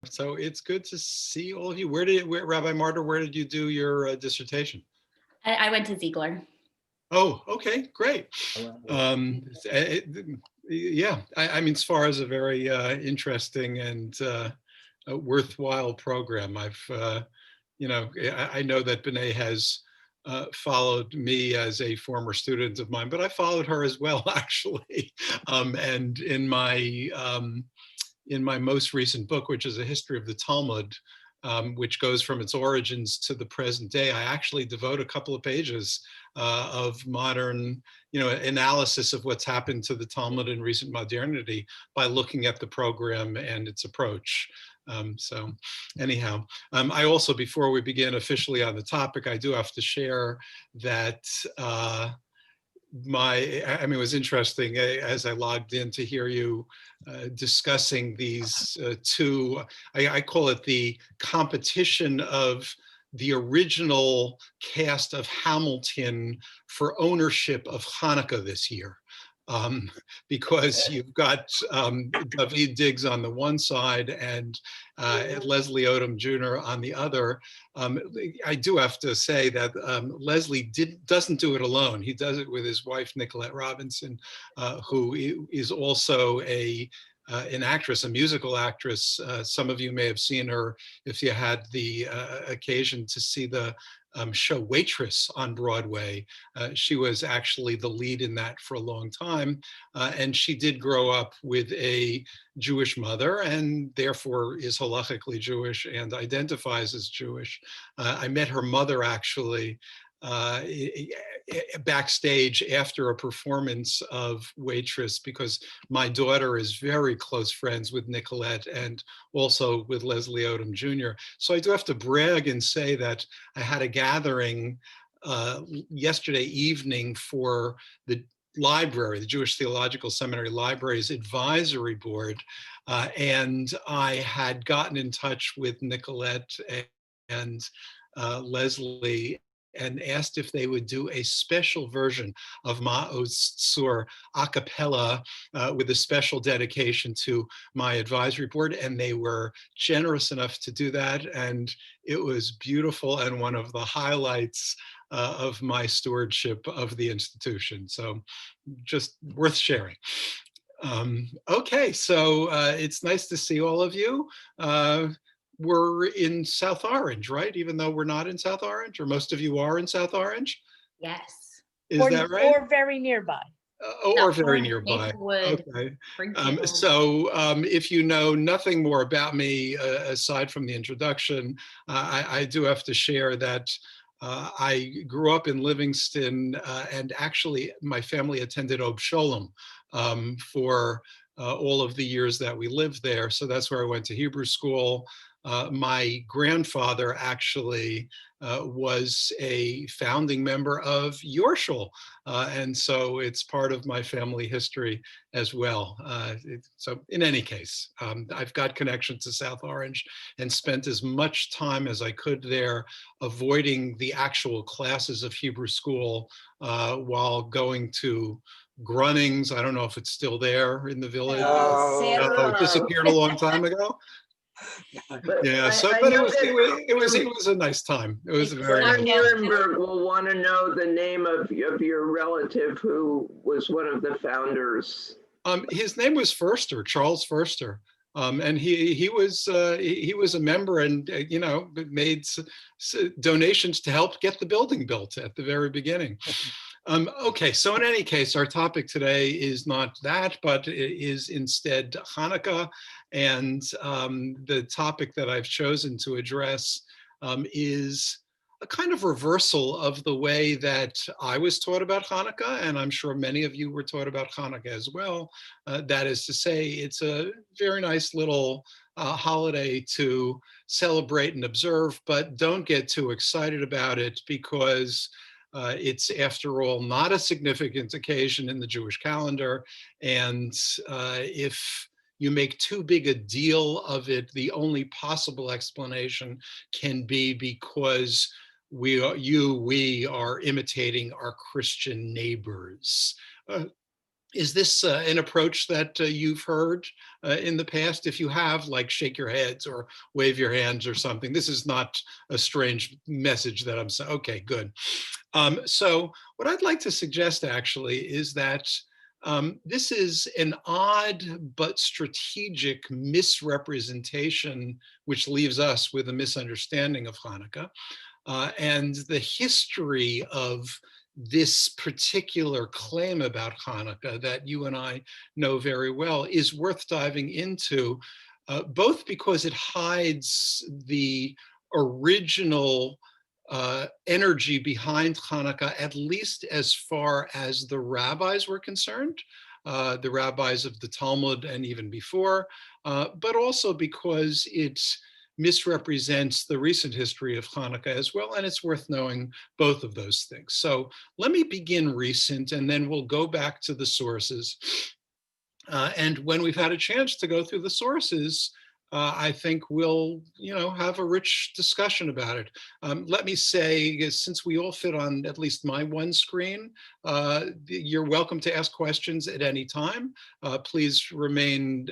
So it's good to see all of you. Rabbi Martyr, where did you do your dissertation? I went to Ziegler. Oh, okay, great. Yeah, I mean, as far as a very interesting and a worthwhile program, I know that B'nai has followed me as a former student of mine, but I followed her as well, actually. And in my most recent book, which is a history of the Talmud, which goes from its origins to the present day, I actually devote a couple of pages of modern, analysis of what's happened to the Talmud in recent modernity by looking at the program and its approach. So anyhow, I also, before we begin officially on the topic, I do have to share that it was interesting as I logged in to hear you discussing these two, I call it the competition of the original cast of Hamilton for ownership of Hanukkah this year. Um, because you've got David Diggs on the one side and Leslie Odom Jr. on the other. I do have to say that Leslie doesn't do it alone. He does it with his wife, Nicolette Robinson, who is also an actress, a musical actress. Some of you may have seen her if you had the occasion to see the show Waitress on Broadway. She was actually the lead in that for a long time. And she did grow up with a Jewish mother and therefore is halakhically Jewish and identifies as Jewish. I met her mother actually backstage after a performance of Waitress, because my daughter is very close friends with Nicolette and also with Leslie Odom Jr. So I do have to brag and say that I had a gathering yesterday evening for the library, the Jewish Theological Seminary Library's advisory board. And I had gotten in touch with Nicolette and Leslie and asked if they would do a special version of Ma'oz Tzur a cappella with a special dedication to my advisory board. And they were generous enough to do that. And it was beautiful and one of the highlights of my stewardship of the institution. So just worth sharing. Okay, so it's nice to see all of you. We're in South Orange, right? Even though we're not in South Orange, or most of you are in South Orange? Yes. Is that right? Or very nearby. Or very nearby. Okay. If you know nothing more about me, aside from the introduction, I do have to share that I grew up in Livingston, and actually my family attended Ob Sholem for all of the years that we lived there. So that's where I went to Hebrew school. My grandfather actually was a founding member of Yorshul. And so it's part of my family history as well. So in any case, I've got connections to South Orange and spent as much time as I could there avoiding the actual classes of Hebrew school while going to Grunnings. I don't know if it's still there in the village. Oh, It disappeared a long time ago. Yeah, so but it was a nice time. It was a very nice time. Nuremberg will want to know the name of your relative who was one of the founders. His name was Förster, Charles Förster. And he was a member and made donations to help get the building built at the very beginning. Okay, so in any case, our topic today is not that, but it is instead Hanukkah. And the topic that I've chosen to address is a kind of reversal of the way that I was taught about Hanukkah, and I'm sure many of you were taught about Hanukkah as well. That is to say, it's a very nice little holiday to celebrate and observe, but don't get too excited about it because it's, after all, not a significant occasion in the Jewish calendar. And if you make too big a deal of it, the only possible explanation can be because we are imitating our Christian neighbors. Is this an approach that you've heard in the past? If you have, like, shake your heads or wave your hands or something. This is not a strange message that I'm saying. Okay, good. So what I'd like to suggest actually is that this is an odd but strategic misrepresentation, which leaves us with a misunderstanding of Hanukkah. And the history of this particular claim about Hanukkah that you and I know very well is worth diving into, both because it hides the original energy behind Hanukkah, at least as far as the rabbis were concerned, the rabbis of the Talmud and even before, but also because it misrepresents the recent history of Hanukkah as well, and it's worth knowing both of those things. So let me begin recent, and then we'll go back to the sources. And when we've had a chance to go through the sources, I think we'll, have a rich discussion about it. Let me say, since we all fit on at least my one screen, you're welcome to ask questions at any time. Please remain,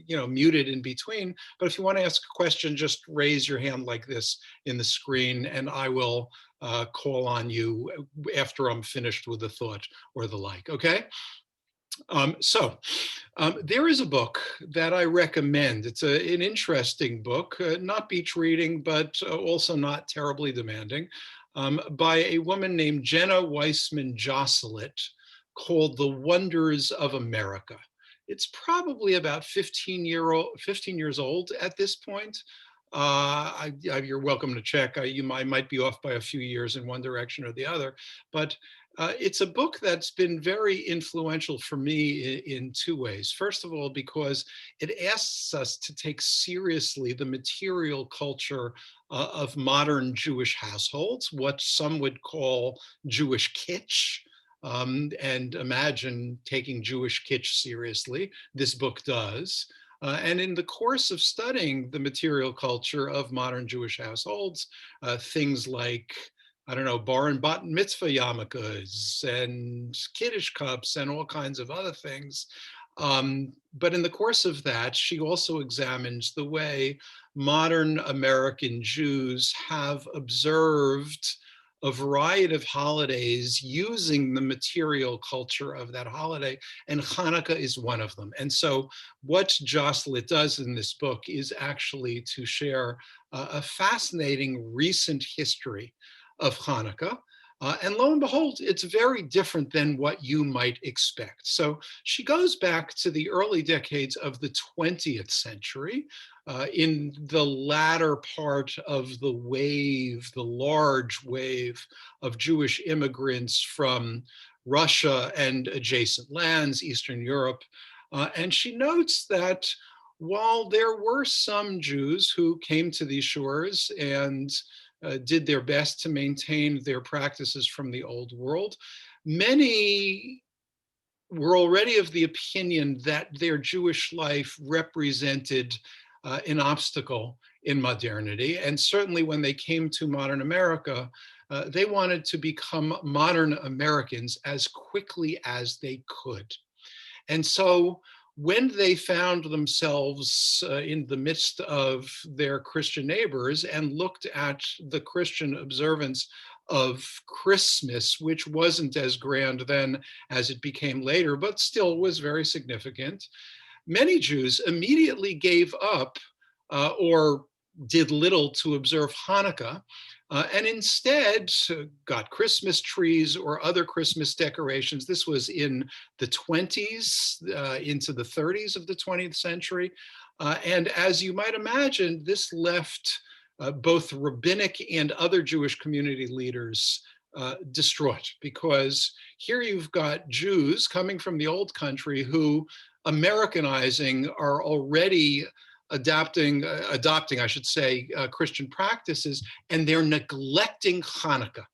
muted in between. But if you want to ask a question, just raise your hand like this in the screen, and I will call on you after I'm finished with the thought or the like. Okay. There is a book that I recommend. It's an interesting book, not beach reading, but also not terribly demanding, by a woman named Jenna Weissman Josselit, called The Wonders of America. It's probably about 15 years old at this point. You're welcome to check. I might be off by a few years in one direction or the other, but it's a book that's been very influential for me in two ways. First of all, because it asks us to take seriously the material culture of modern Jewish households, what some would call Jewish kitsch. And imagine taking Jewish kitsch seriously. This book does. And in the course of studying the material culture of modern Jewish households, things like, I don't know, bar and bat mitzvah yarmulkes and kiddush cups and all kinds of other things. But in the course of that, she also examines the way modern American Jews have observed a variety of holidays using the material culture of that holiday, and Hanukkah is one of them. And so what Josselit does in this book is actually to share a fascinating recent history of Hanukkah. And lo and behold, it's very different than what you might expect. So she goes back to the early decades of the 20th century, in the latter part of the wave, the large wave of Jewish immigrants from Russia and adjacent lands, Eastern Europe. And she notes that while there were some Jews who came to these shores and did their best to maintain their practices from the old world, many were already of the opinion that their Jewish life represented an obstacle in modernity. And certainly when they came to modern America, they wanted to become modern Americans as quickly as they could. And so when they found themselves in the midst of their Christian neighbors and looked at the Christian observance of Christmas, which wasn't as grand then as it became later, but still was very significant, many Jews immediately gave up or did little to observe Hanukkah, and instead got Christmas trees or other Christmas decorations. This was in the 20s into the 30s of the 20th century. And as you might imagine, this left both rabbinic and other Jewish community leaders distraught, because here you've got Jews coming from the old country who, Americanizing, are already adopting, I should say, Christian practices, and they're neglecting Hanukkah.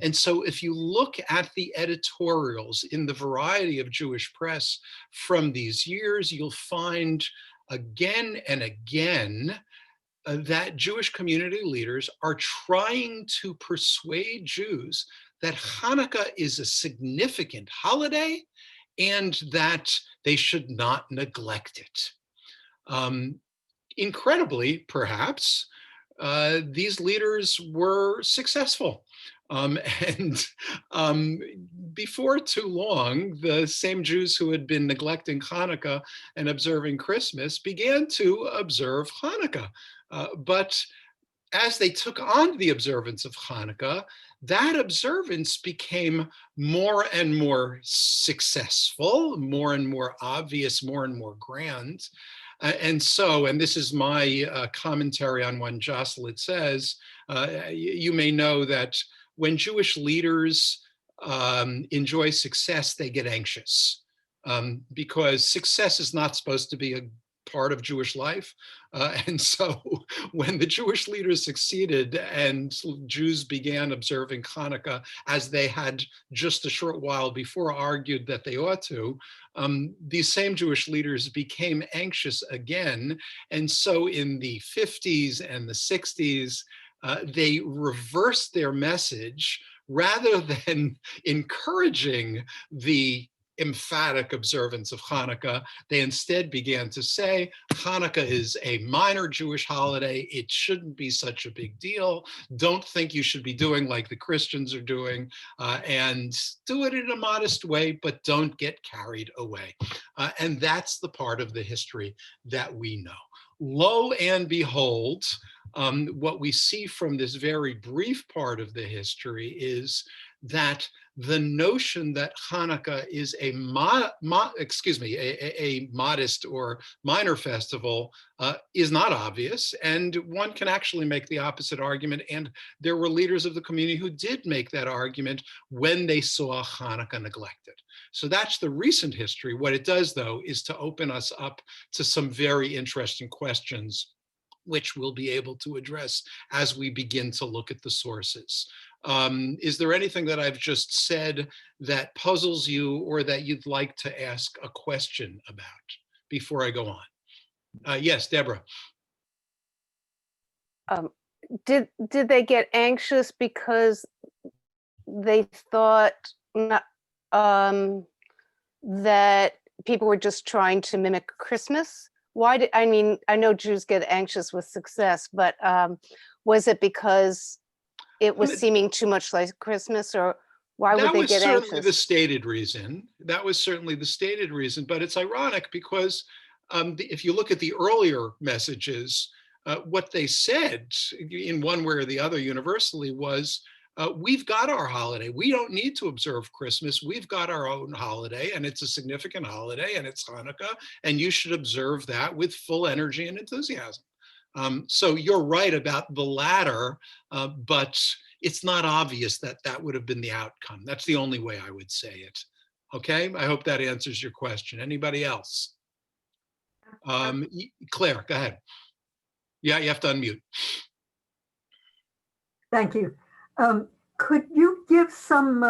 And so if you look at the editorials in the variety of Jewish press from these years, you'll find again and again that Jewish community leaders are trying to persuade Jews that Hanukkah is a significant holiday and that they should not neglect it. Incredibly, perhaps, these leaders were successful. And before too long, the same Jews who had been neglecting Hanukkah and observing Christmas began to observe Hanukkah. But as they took on the observance of Hanukkah, that observance became more and more successful, more and more obvious, more and more grand. And this is my commentary on when Josselin says, you may know that when Jewish leaders enjoy success, they get anxious because success is not supposed to be a part of Jewish life. And so when the Jewish leaders succeeded and Jews began observing Hanukkah as they had just a short while before argued that they ought to, these same Jewish leaders became anxious again. And so in the 50s and the 60s, they reversed their message. Rather than encouraging the emphatic observance of Hanukkah, they instead began to say, Hanukkah is a minor Jewish holiday. It shouldn't be such a big deal. Don't think you should be doing like the Christians are doing, and do it in a modest way, but don't get carried away. And that's the part of the history that we know. Lo and behold, what we see from this very brief part of the history is that the notion that Hanukkah is a modest or minor festival is not obvious, and one can actually make the opposite argument. And there were leaders of the community who did make that argument when they saw Hanukkah neglected. So that's the recent history. What it does, though, is to open us up to some very interesting questions, which we'll be able to address as we begin to look at the sources. Is there anything that I've just said that puzzles you or that you'd like to ask a question about before I go on? Yes, Deborah. Did they get anxious because they thought that people were just trying to mimic Christmas? I know Jews get anxious with success, but was it because it was seeming too much like Christmas, or why would they get anxious? That was certainly the stated reason. That was certainly the stated reason, but it's ironic because if you look at the earlier messages, what they said in one way or the other universally was, we've got our holiday. We don't need to observe Christmas. We've got our own holiday, and it's a significant holiday, and it's Hanukkah, and you should observe that with full energy and enthusiasm. So you're right about the latter, but it's not obvious that that would have been the outcome. That's the only way I would say it. Okay, I hope that answers your question. Anybody else? Claire, go ahead. Yeah, you have to unmute. Thank you. Could you give some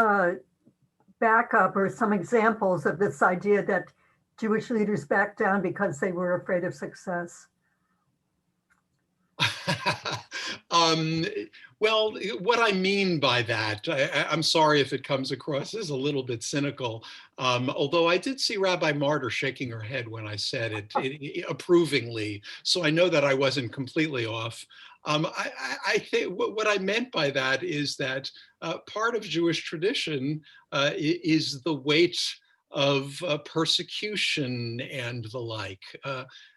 backup or some examples of this idea that Jewish leaders backed down because they were afraid of success? Well, what I mean by that, I'm sorry if it comes across as a little bit cynical, although I did see Rabbi Martyr shaking her head when I said it approvingly, so I know that I wasn't completely off. I think what I meant by that is that part of Jewish tradition is the weight of persecution and the like.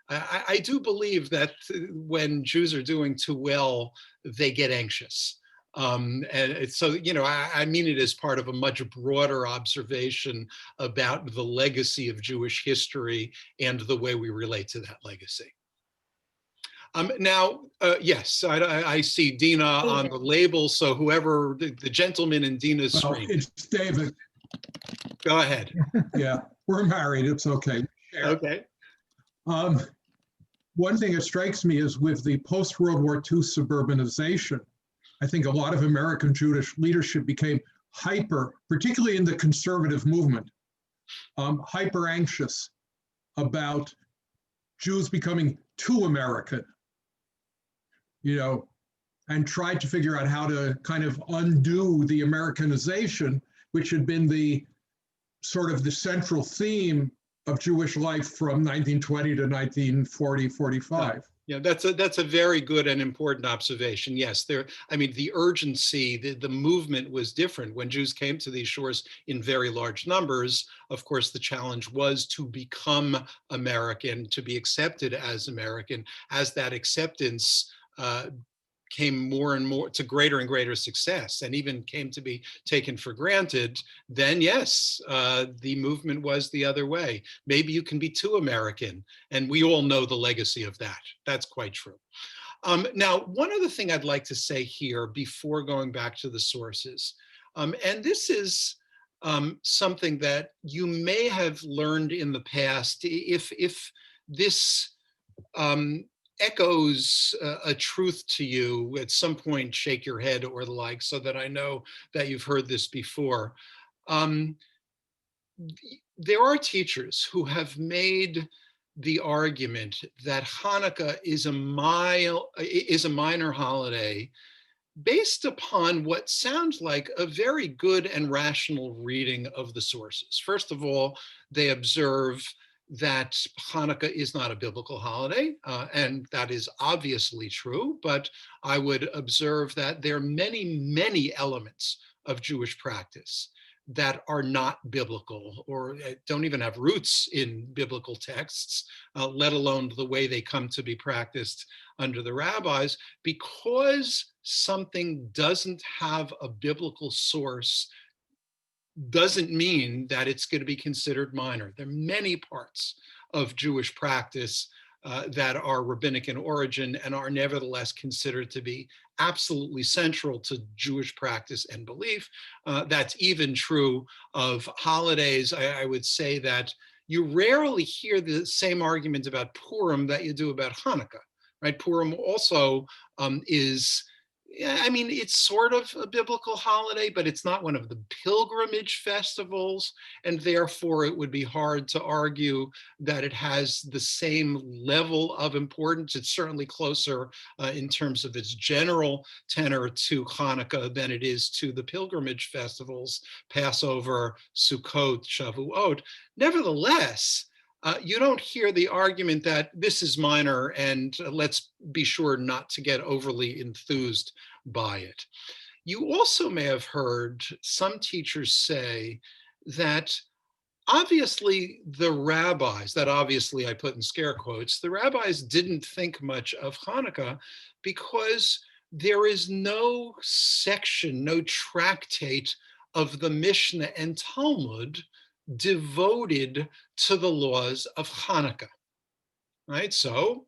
I do believe that when Jews are doing too well, they get anxious. And so, I mean it as part of a much broader observation about the legacy of Jewish history and the way we relate to that legacy. Now, yes, I see Dina on the label. So whoever, the gentleman in Dina's screen. It's David. Go ahead. Yeah, we're married. It's okay. Okay. One thing that strikes me is with the post-World War II suburbanization, I think a lot of American Jewish leadership became hyper, particularly in the conservative movement, hyper anxious about Jews becoming too American, and tried to figure out how to kind of undo the Americanization, which had been the sort of the central theme of Jewish life from 1920 to 1940, 45. Yeah, that's a very good and important observation. Yes, I mean, the urgency, the movement was different. When Jews came to these shores in very large numbers, of course, the challenge was to become American, to be accepted as American. As that acceptance came more and more to greater and greater success, and even came to be taken for granted, then yes, the movement was the other way. Maybe you can be too American, and we all know the legacy of that. That's quite true. Now, one other thing I'd like to say here before going back to the sources, and this is something that you may have learned in the past. If this echoes a truth to you, at some point shake your head or the like, so that I know that you've heard this before. There are teachers who have made the argument that Hanukkah is a minor holiday based upon what sounds like a very good and rational reading of the sources. First of all, they observe that Hanukkah is not a biblical holiday, and that is obviously true, but I would observe that there are many, many elements of Jewish practice that are not biblical or don't even have roots in biblical texts, let alone the way they come to be practiced under the rabbis. Because something doesn't have a biblical source doesn't mean that it's going to be considered minor. There are many parts of Jewish practice that are rabbinic in origin and are nevertheless considered to be absolutely central to Jewish practice and belief. That's even true of holidays. I would say that you rarely hear the same argument about Purim that you do about Hanukkah, right? Purim also is, I mean, it's sort of a biblical holiday, but it's not one of the pilgrimage festivals, and therefore it would be hard to argue that it has the same level of importance. It's certainly closer in terms of its general tenor to Hanukkah than it is to the pilgrimage festivals, Passover, Sukkot, Shavuot. Nevertheless, you don't hear the argument that this is minor and let's be sure not to get overly enthused by it. You also may have heard some teachers say that obviously the rabbis, that obviously I put in scare quotes, the rabbis didn't think much of Hanukkah because there is no section, no tractate of the Mishnah and Talmud devoted to the laws of Hanukkah, right? So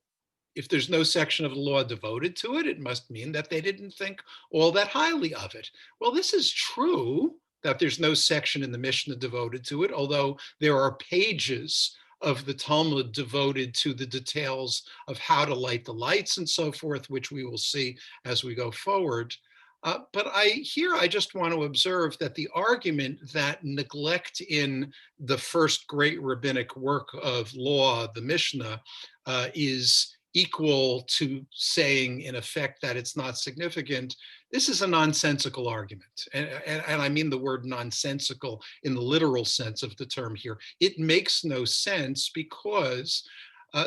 if there's no section of the law devoted to it, it must mean that they didn't think all that highly of it. Well, this is true that there's no section in the Mishnah devoted to it, although there are pages of the Talmud devoted to the details of how to light the lights and so forth, which we will see as we go forward. But I just want to observe that the argument that neglect in the first great rabbinic work of law, the Mishnah, is equal to saying in effect that it's not significant, this is a nonsensical argument. And I mean the word nonsensical in the literal sense of the term here. It makes no sense because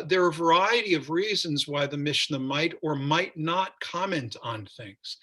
there are a variety of reasons why the Mishnah might or might not comment on things.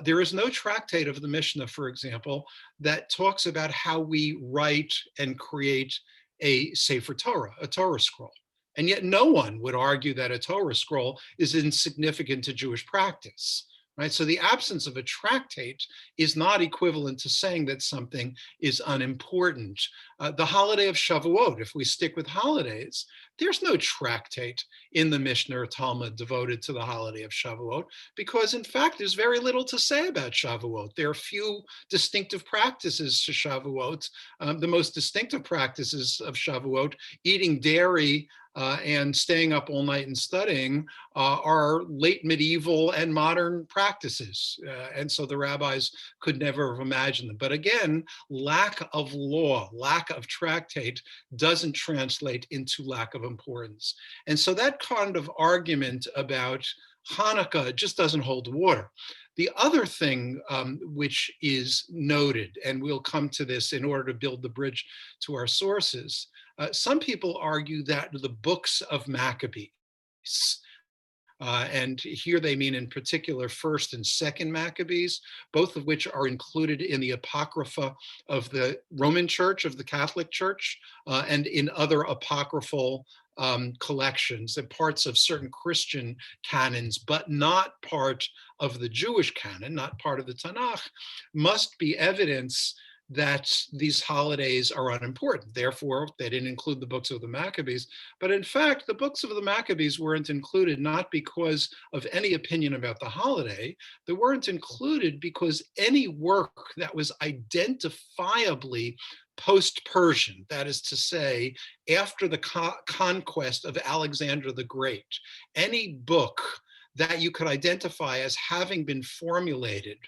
There is no tractate of the Mishnah, for example, that talks about how we write and create a Sefer Torah, a Torah scroll. And yet no one would argue that a Torah scroll is insignificant to Jewish practice, right? So the absence of a tractate is not equivalent to saying that something is unimportant. The holiday of Shavuot, if we stick with holidays, there's no tractate in the Mishnah or Talmud devoted to the holiday of Shavuot, because in fact, there's very little to say about Shavuot. There are few distinctive practices to Shavuot. The most distinctive practices of Shavuot, eating dairy and staying up all night and studying, are late medieval and modern practices. And so the rabbis could never have imagined them. But again, lack of law, lack of tractate doesn't translate into lack of importance. And so that kind of argument about Hanukkah just doesn't hold water. The other thing which is noted, and we'll come to this in order to build the bridge to our sources, some people argue that the books of Maccabees, and here they mean in particular first and second Maccabees, both of which are included in the Apocrypha of the Roman Church, of the Catholic Church, and in other apocryphal collections and parts of certain Christian canons, but not part of the Jewish canon, not part of the Tanakh, must be evidence that these holidays are unimportant. Therefore, they didn't include the books of the Maccabees. But in fact, the books of the Maccabees weren't included not because of any opinion about the holiday. They weren't included because any work that was identifiably post-Persian, that is to say, after the conquest of Alexander the Great, any book that you could identify as having been formulated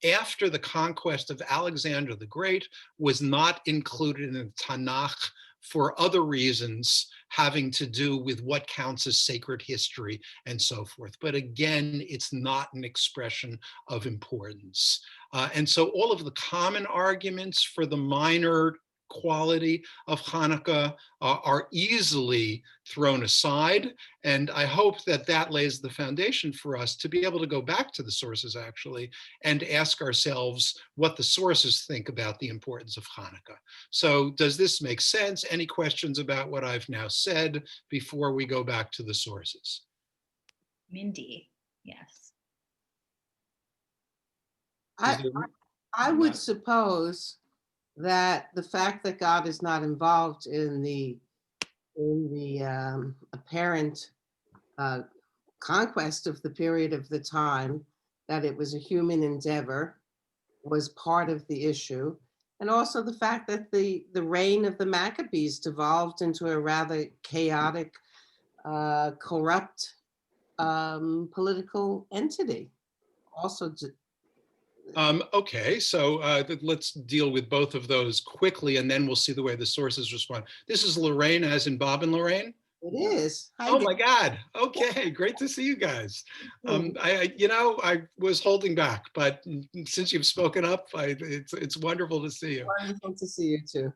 after the conquest of Alexander the Great was not included in the Tanakh for other reasons having to do with what counts as sacred history and so forth. But again, it's not an expression of importance. And so all of the common arguments for the minor quality of Hanukkah are easily thrown aside. And I hope that that lays the foundation for us to be able to go back to the sources actually and ask ourselves what the sources think about the importance of Hanukkah. So does this make sense? Any questions about what I've now said before we go back to the sources? Mindy, yes. I would suppose that the fact that God is not involved in the apparent conquest of the period of the time, that it was a human endeavor, was part of the issue. And also the fact that the reign of the Maccabees devolved into a rather chaotic, corrupt political entity. Also, okay, so let's deal with both of those quickly, and then we'll see the way the sources respond. This is Lorraine, as in Bob and Lorraine? it is. Hi, Oh my God, okay, great to see you guys. I was holding back, but since you've spoken up, it's wonderful to see you. Wonderful to see you too.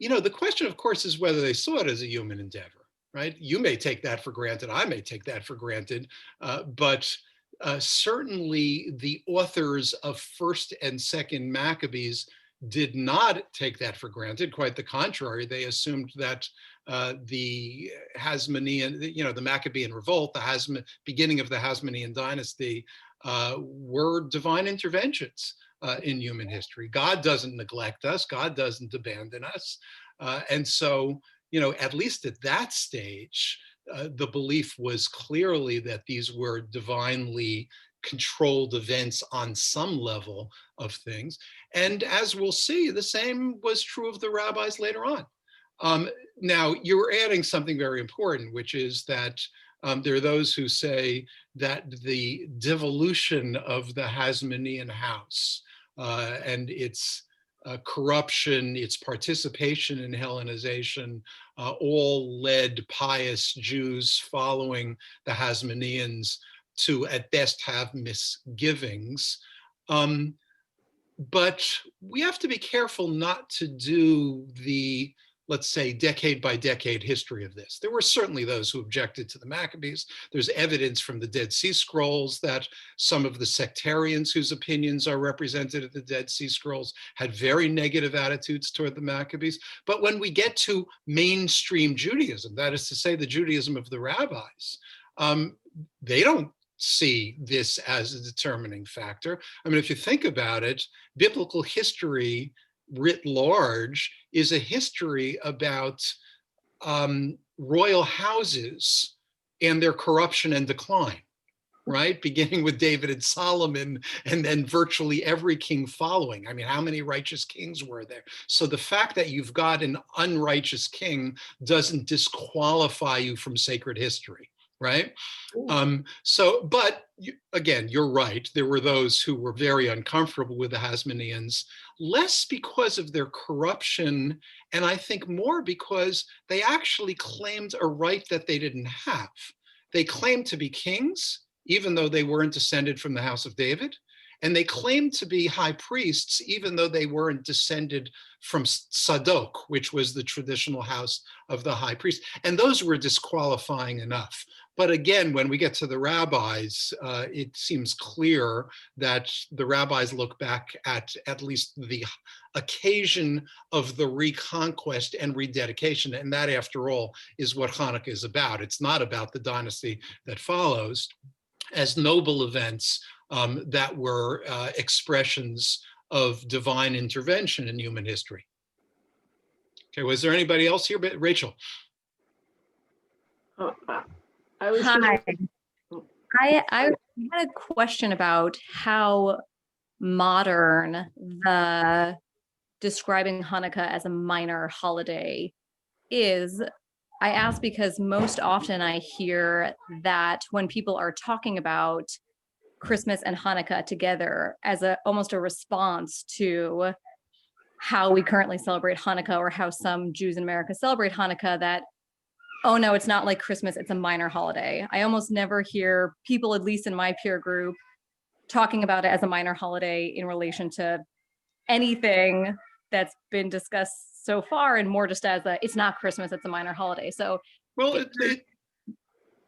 The question, of course, is whether they saw it as a human endeavor. Right? You may take that for granted. I may take that for granted. But certainly the authors of First and Second Maccabees did not take that for granted. Quite the contrary. They assumed that the Hasmonean, the Maccabean revolt, the beginning of the Hasmonean dynasty, were divine interventions in human history. God doesn't neglect us. God doesn't abandon us. And so, at least at that stage, the belief was clearly that these were divinely controlled events on some level of things. And as we'll see, the same was true of the rabbis later on. Now, you're adding something very important, which is that there are those who say that the devolution of the Hasmonean house and its corruption, its participation in Hellenization, all led pious Jews following the Hasmoneans to at best have misgivings. But we have to be careful not to do the, let's say, decade by decade history of this. There were certainly those who objected to the Maccabees. There's evidence from the Dead Sea Scrolls that some of the sectarians whose opinions are represented at the Dead Sea Scrolls had very negative attitudes toward the Maccabees. But when we get to mainstream Judaism, that is to say the Judaism of the rabbis, they don't see this as a determining factor. I mean, if you think about it, biblical history writ large is a history about royal houses and their corruption and decline, right? Beginning with David and Solomon, and then virtually every king following. I mean, how many righteous kings were there? So the fact that you've got an unrighteous king doesn't disqualify you from sacred history. right? But again, you're right. There were those who were very uncomfortable with the Hasmoneans, less because of their corruption, and I think more because they actually claimed a right that they didn't have. They claimed to be kings, even though they weren't descended from the house of David. And they claimed to be high priests, even though they weren't descended from Sadok, which was the traditional house of the high priest. And those were disqualifying enough. But again, when we get to the rabbis, it seems clear that the rabbis look back at least the occasion of the reconquest and rededication. And that, after all, is what Hanukkah is about. It's not about the dynasty that follows, as noble events that were expressions of divine intervention in human history. Okay, was there anybody else here? Rachel. I was Hi. I had a question about how modern the describing Hanukkah as a minor holiday is. I ask because most often I hear that when people are talking about Christmas and Hanukkah together as almost a response to how we currently celebrate Hanukkah, or how some Jews in America celebrate Hanukkah, that, oh no, it's not like Christmas, it's a minor holiday. I almost never hear people, at least in my peer group, talking about it as a minor holiday in relation to anything that's been discussed so far, and more just as it's not Christmas, it's a minor holiday. So, well,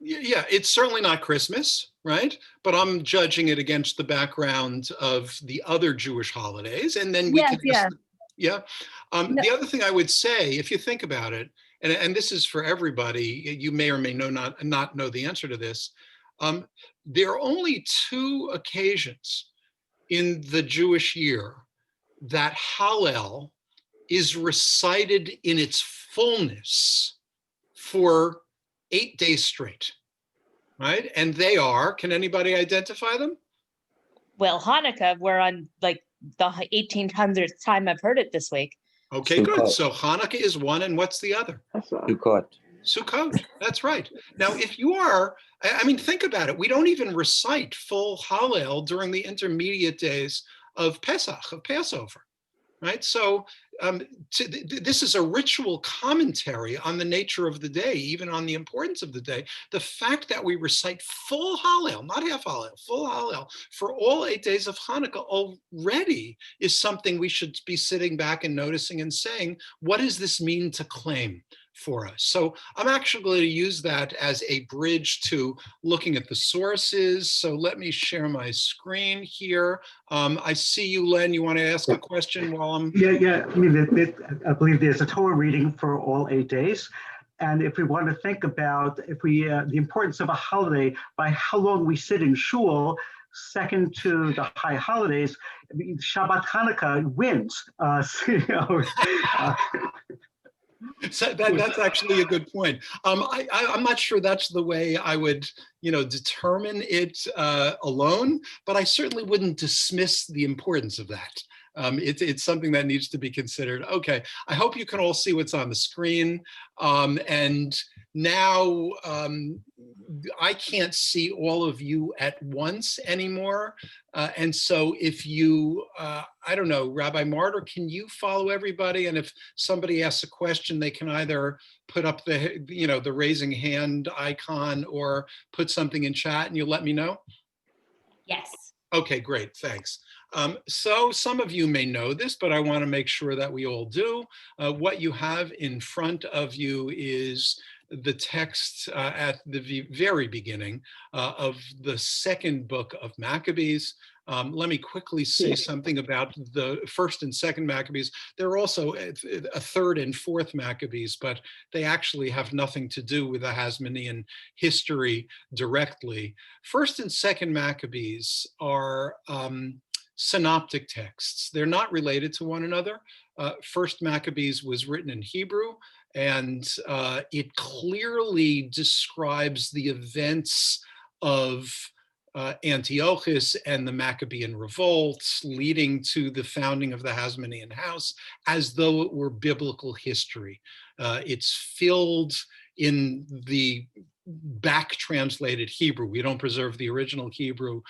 yeah, it's certainly not Christmas, right? But I'm judging it against the background of the other Jewish holidays, and then we can. Yeah. The other thing I would say, if you think about it, and this is for everybody, you may or may not know the answer to this. There are only 2 occasions in the Jewish year that Hallel is recited in its fullness for 8 days straight, right? And they are, can anybody identify them? Well, Hanukkah, we're on like the 1800th time I've heard it this week. Okay, good. So Hanukkah is one, and what's the other? Sukkot. Sukkot, that's right. Now, if you are, I mean, think about it. We don't even recite full Hallel during the intermediate days of Pesach, of Passover, right? So this is a ritual commentary on the nature of the day, even on the importance of the day. The fact that we recite full Hallel, not half Hallel, full Hallel for all 8 days of Hanukkah already is something we should be sitting back and noticing and saying, what does this mean to claim for us? So I'm actually going to use that as a bridge to looking at the sources. So let me share my screen here. I see you, Len. You want to ask a question while I'm... Yeah. I mean, I believe there's a Torah reading for all 8 days. And if we want to think about the importance of a holiday by how long we sit in shul, second to the high holidays, I mean, Shabbat Hanukkah wins. So that's actually a good point. I'm not sure that's the way I would, determine it alone, but I certainly wouldn't dismiss the importance of that. It's something that needs to be considered. Okay, I hope you can all see what's on the screen. And now I can't see all of you at once anymore. And so if you, I don't know, Rabbi Martyr, can you follow everybody? And if somebody asks a question, they can either put up the raising hand icon or put something in chat and you'll let me know? Yes. Okay, great, thanks. So some of you may know this, but I want to make sure that we all do. What you have in front of you is the text at the very beginning of the second book of Maccabees. Let me quickly say something about the first and second Maccabees. There are also a third and fourth Maccabees, but they actually have nothing to do with the Hasmonean history directly. First and second Maccabees are synoptic texts. They're not related to one another. First Maccabees was written in Hebrew, and it clearly describes the events of Antiochus and the Maccabean revolts leading to the founding of the Hasmonean house as though it were biblical history. It's filled in the back translated Hebrew. We don't preserve the original Hebrew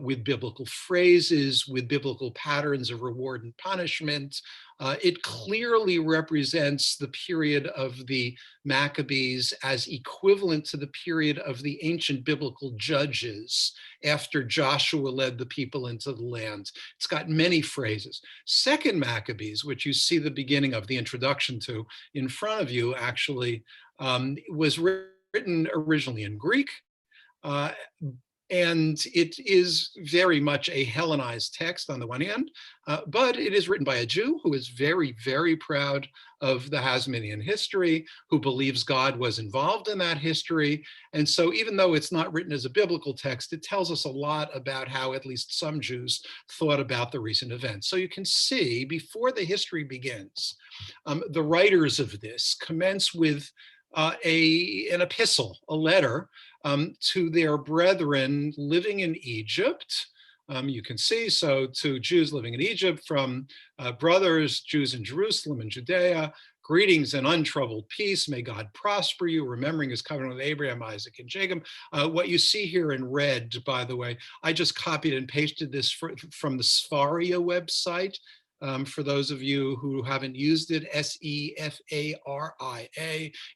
with biblical phrases, with biblical patterns of reward and punishment. It clearly represents the period of the Maccabees as equivalent to the period of the ancient biblical judges after Joshua led the people into the land. It's got many phrases. Second Maccabees, which you see the beginning of, the introduction to in front of you, actually was written originally in Greek. And it is very much a Hellenized text on the one hand, but it is written by a Jew who is very, very proud of the Hasmonean history, who believes God was involved in that history. And so even though it's not written as a biblical text, it tells us a lot about how at least some Jews thought about the recent events. So you can see before the history begins, the writers of this commence with an epistle, a letter to their brethren living in Egypt. You can see, so to Jews living in Egypt from brothers, Jews in Jerusalem and Judea, greetings and untroubled peace. May God prosper you, remembering his covenant with Abraham, Isaac, and Jacob. What you see here in red, by the way, I just copied and pasted this from the Sfaria website. For those of you who haven't used it, Sefaria.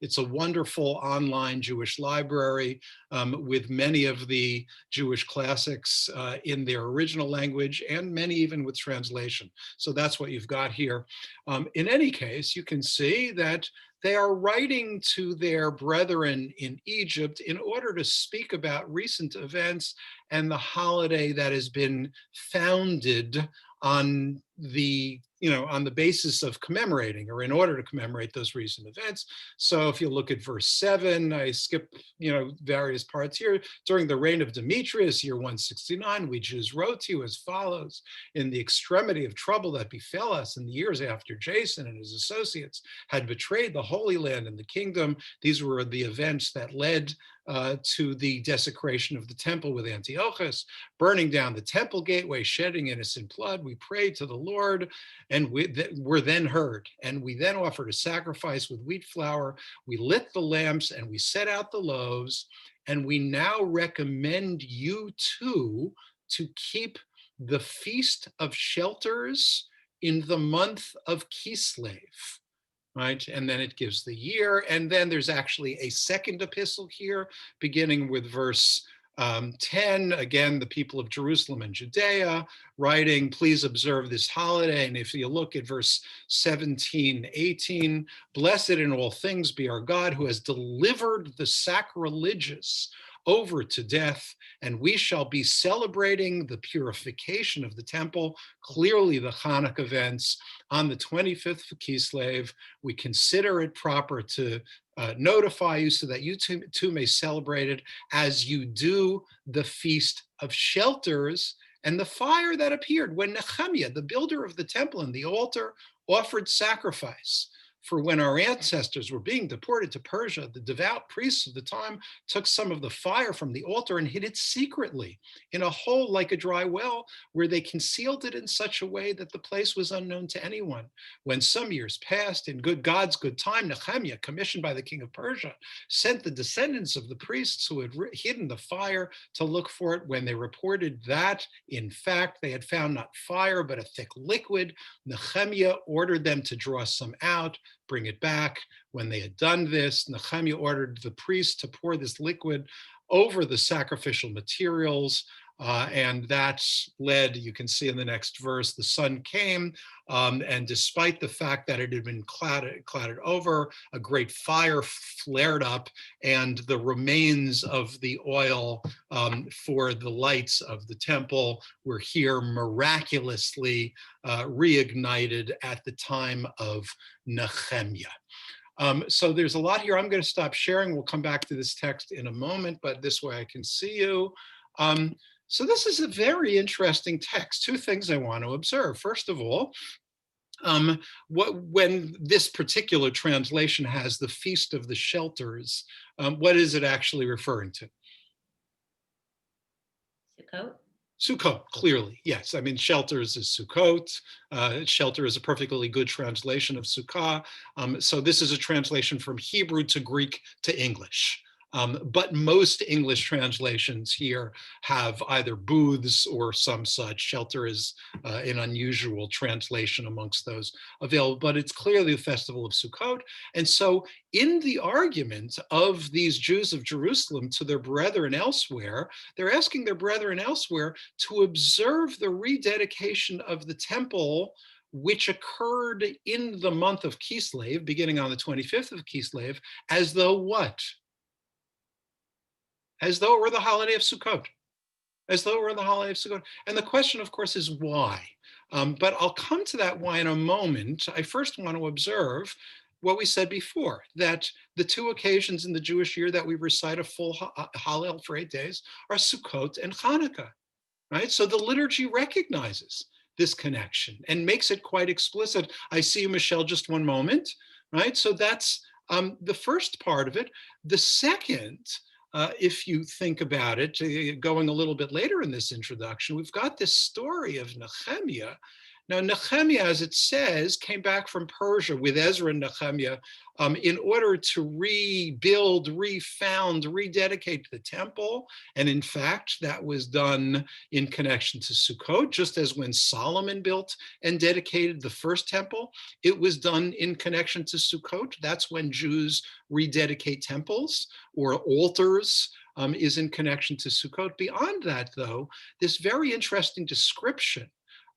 It's a wonderful online Jewish library with many of the Jewish classics in their original language and many even with translation. So that's what you've got here. In any case, you can see that they are writing to their brethren in Egypt in order to speak about recent events and the holiday that has been founded on the basis of commemorating, or in order to commemorate those recent events. So if you look at verse 7, I skip various parts here. During the reign of Demetrius, year 169, we Jews wrote to you as follows: in the extremity of trouble that befell us in the years after Jason and his associates had betrayed the Holy Land and the kingdom. These were the events that led to the desecration of the temple with Antiochus, burning down the temple gateway, shedding innocent blood. We prayed to the Lord, and were then heard. And we then offered a sacrifice with wheat flour. We lit the lamps and we set out the loaves. And we now recommend you too to keep the Feast of Shelters in the month of Kislev. Right, and then it gives the year, and then there's actually a second epistle here, beginning with verse 10, again, the people of Jerusalem and Judea, writing, please observe this holiday. And if you look at verse 17, 18, blessed in all things be our God, who has delivered the sacrilegious over to death, and we shall be celebrating the purification of the temple, clearly the Hanukkah events, on the 25th of Kislev. We consider it proper to notify you so that you too may celebrate it as you do the Feast of Shelters and the fire that appeared when Nehemiah, the builder of the temple and the altar, offered sacrifice. For when our ancestors were being deported to Persia, the devout priests of the time took some of the fire from the altar and hid it secretly in a hole like a dry well, where they concealed it in such a way that the place was unknown to anyone. When some years passed, in God's good time, Nehemiah, commissioned by the king of Persia, sent the descendants of the priests who had hidden the fire to look for it. When they reported that, in fact, they had found not fire, but a thick liquid, Nehemiah ordered them to draw some out, bring it back. When they had done this, Nehemiah ordered the priests to pour this liquid over the sacrificial materials, and that led, you can see in the next verse, the sun came, and despite the fact that it had been clouded over, a great fire flared up, and the remains of the oil for the lights of the temple were here miraculously reignited at the time of Nehemiah. So there's a lot here. I'm going to stop sharing. We'll come back to this text in a moment, but this way I can see you. So this is a very interesting text. Two things I want to observe. First of all, when this particular translation has the Feast of the Shelters, what is it actually referring to? Sukkot. Sukkot, clearly, yes. I mean, shelters is Sukkot. Shelter is a perfectly good translation of Sukkah. So this is a translation from Hebrew to Greek to English. But most English translations here have either booths or some such. Shelter is an unusual translation amongst those available, but it's clearly the festival of Sukkot. And so in the argument of these Jews of Jerusalem to their brethren elsewhere, they're asking their brethren elsewhere to observe the rededication of the temple, which occurred in the month of Kislev, beginning on the 25th of Kislev, as though what? As though it were the holiday of Sukkot, as though it were the holiday of Sukkot. And the question, of course, is why? But I'll come to that why in a moment. I first want to observe what we said before, that the two occasions in the Jewish year that we recite a full Hallel for 8 days are Sukkot and Hanukkah, right? So the liturgy recognizes this connection and makes it quite explicit. I see you, Michelle, just one moment, right? So that's the first part of it. The second, if you think about it, going a little bit later in this introduction, we've got this story of Nehemiah. Now, Nehemiah, as it says, came back from Persia with Ezra and Nehemiah in order to rebuild, refound, rededicate the temple. And in fact, that was done in connection to Sukkot, just as when Solomon built and dedicated the first temple, it was done in connection to Sukkot. That's when Jews rededicate temples or altars. Is in connection to Sukkot. Beyond that, though, this very interesting description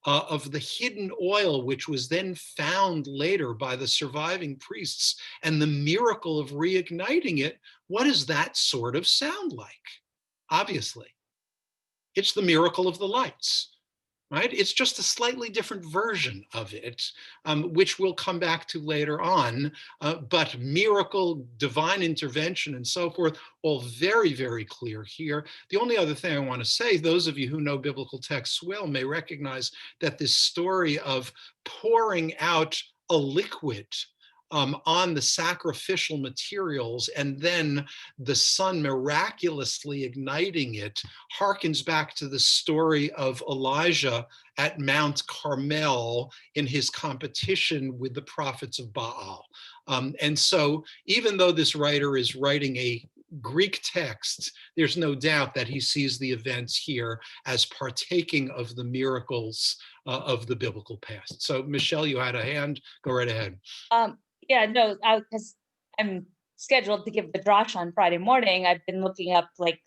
of the hidden oil, which was then found later by the surviving priests, and the miracle of reigniting it, what does that sort of sound like? Obviously, it's the miracle of the lights, right? It's just a slightly different version of it, which we'll come back to later on, but miracle, divine intervention, and so forth, all very, very clear here. The only other thing I want to say, those of you who know biblical texts well may recognize that this story of pouring out a liquid on the sacrificial materials and then the sun miraculously igniting it harkens back to the story of Elijah at Mount Carmel in his competition with the prophets of Baal. And so even though this writer is writing a Greek text, there's no doubt that he sees the events here as partaking of the miracles of the biblical past. So Michelle, you had a hand, go right ahead. Yeah, no, because I'm scheduled to give the drash on Friday morning. I've been looking up like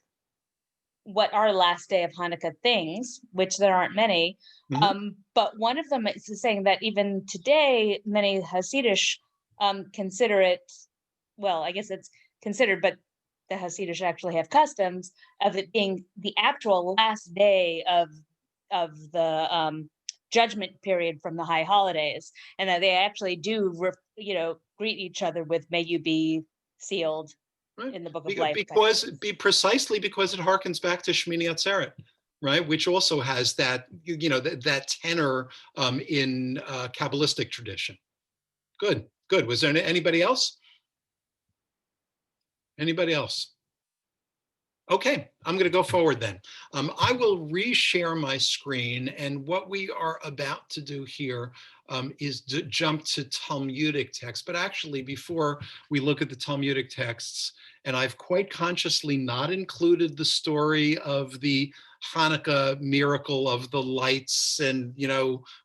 what are last day of Hanukkah things, which there aren't many. But one of them is saying that even today, many Hasidish consider it, well, I guess it's considered, but the Hasidish actually have customs of it being the actual last day of the judgment period from the high holidays, and that they actually do, greet each other with "May you be sealed in the book of life." Precisely because it harkens back to Shmini Atzeret, right? Which also has that, that tenor in Kabbalistic tradition. Good. Was there anybody else? Anybody else? Okay, I'm going to go forward then. I will reshare my screen, and what we are about to do here is to jump to Talmudic texts. But actually, before we look at the Talmudic texts, and I've quite consciously not included the story of the Hanukkah miracle of the lights and,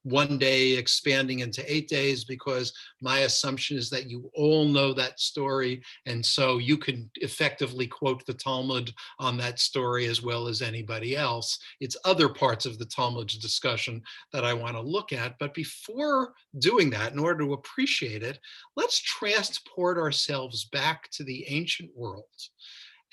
one day expanding into 8 days, because my assumption is that you all know that story. And so you can effectively quote the Talmud on that story as well as anybody else. It's other parts of the Talmud's discussion that I want to look at. But before doing that, in order to appreciate it, let's transport ourselves back to the ancient world.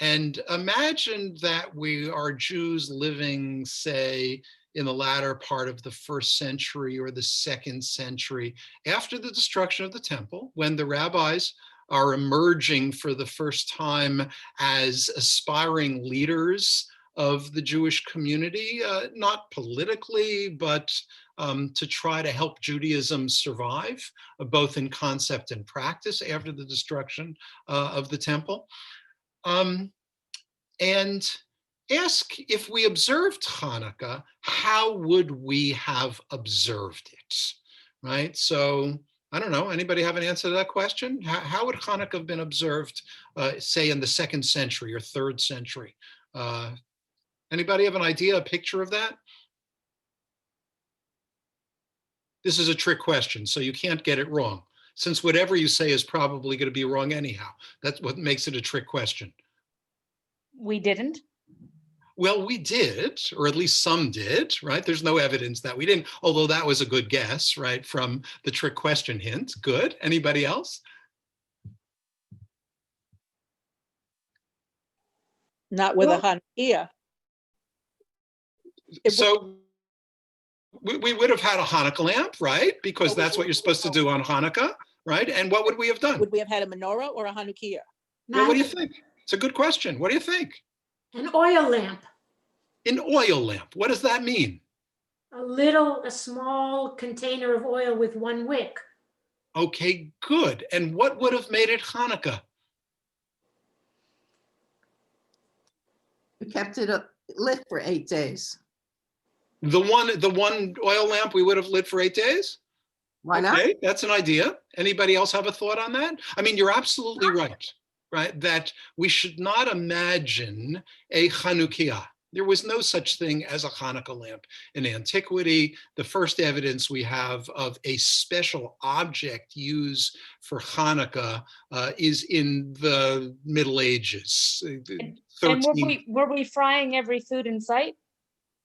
And imagine that we are Jews living, say, in the latter part of the 1st century or the 2nd century, after the destruction of the temple, when the rabbis are emerging for the first time as aspiring leaders of the Jewish community, not politically, but to try to help Judaism survive, both in concept and practice after the destruction of the temple. And ask, if we observed Hanukkah, how would we have observed it, right? So I don't know. Anybody have an answer to that question? How would Hanukkah have been observed, say, in the 2nd century or 3rd century? Anybody have an idea, a picture of that? This is a trick question, so you can't get it wrong, since whatever you say is probably going to be wrong anyhow. That's what makes it a trick question. We didn't. Well, we did, or at least some did, right? There's no evidence that we didn't, although that was a good guess, right, from the trick question hint. Good. Anybody else? Not with a Hanukkah. So we would have had a Hanukkah lamp, right? Because that's what you're supposed to do on Hanukkah, right? And what would we have done? Would we have had a menorah or a Hanukkah? Well, what do you think? It's a good question. What do you think? An oil lamp. An oil lamp. What does that mean? A small container of oil with one wick. Okay, good. And what would have made it Hanukkah? We kept it lit for 8 days. The one oil lamp we would have lit for 8 days? Why not? Okay, that's an idea. Anybody else have a thought on that? I mean, you're absolutely right? That we should not imagine a Hanukkah. There was no such thing as a Hanukkah lamp in antiquity. The first evidence we have of a special object used for Hanukkah is in the Middle Ages. And were we frying every food in sight?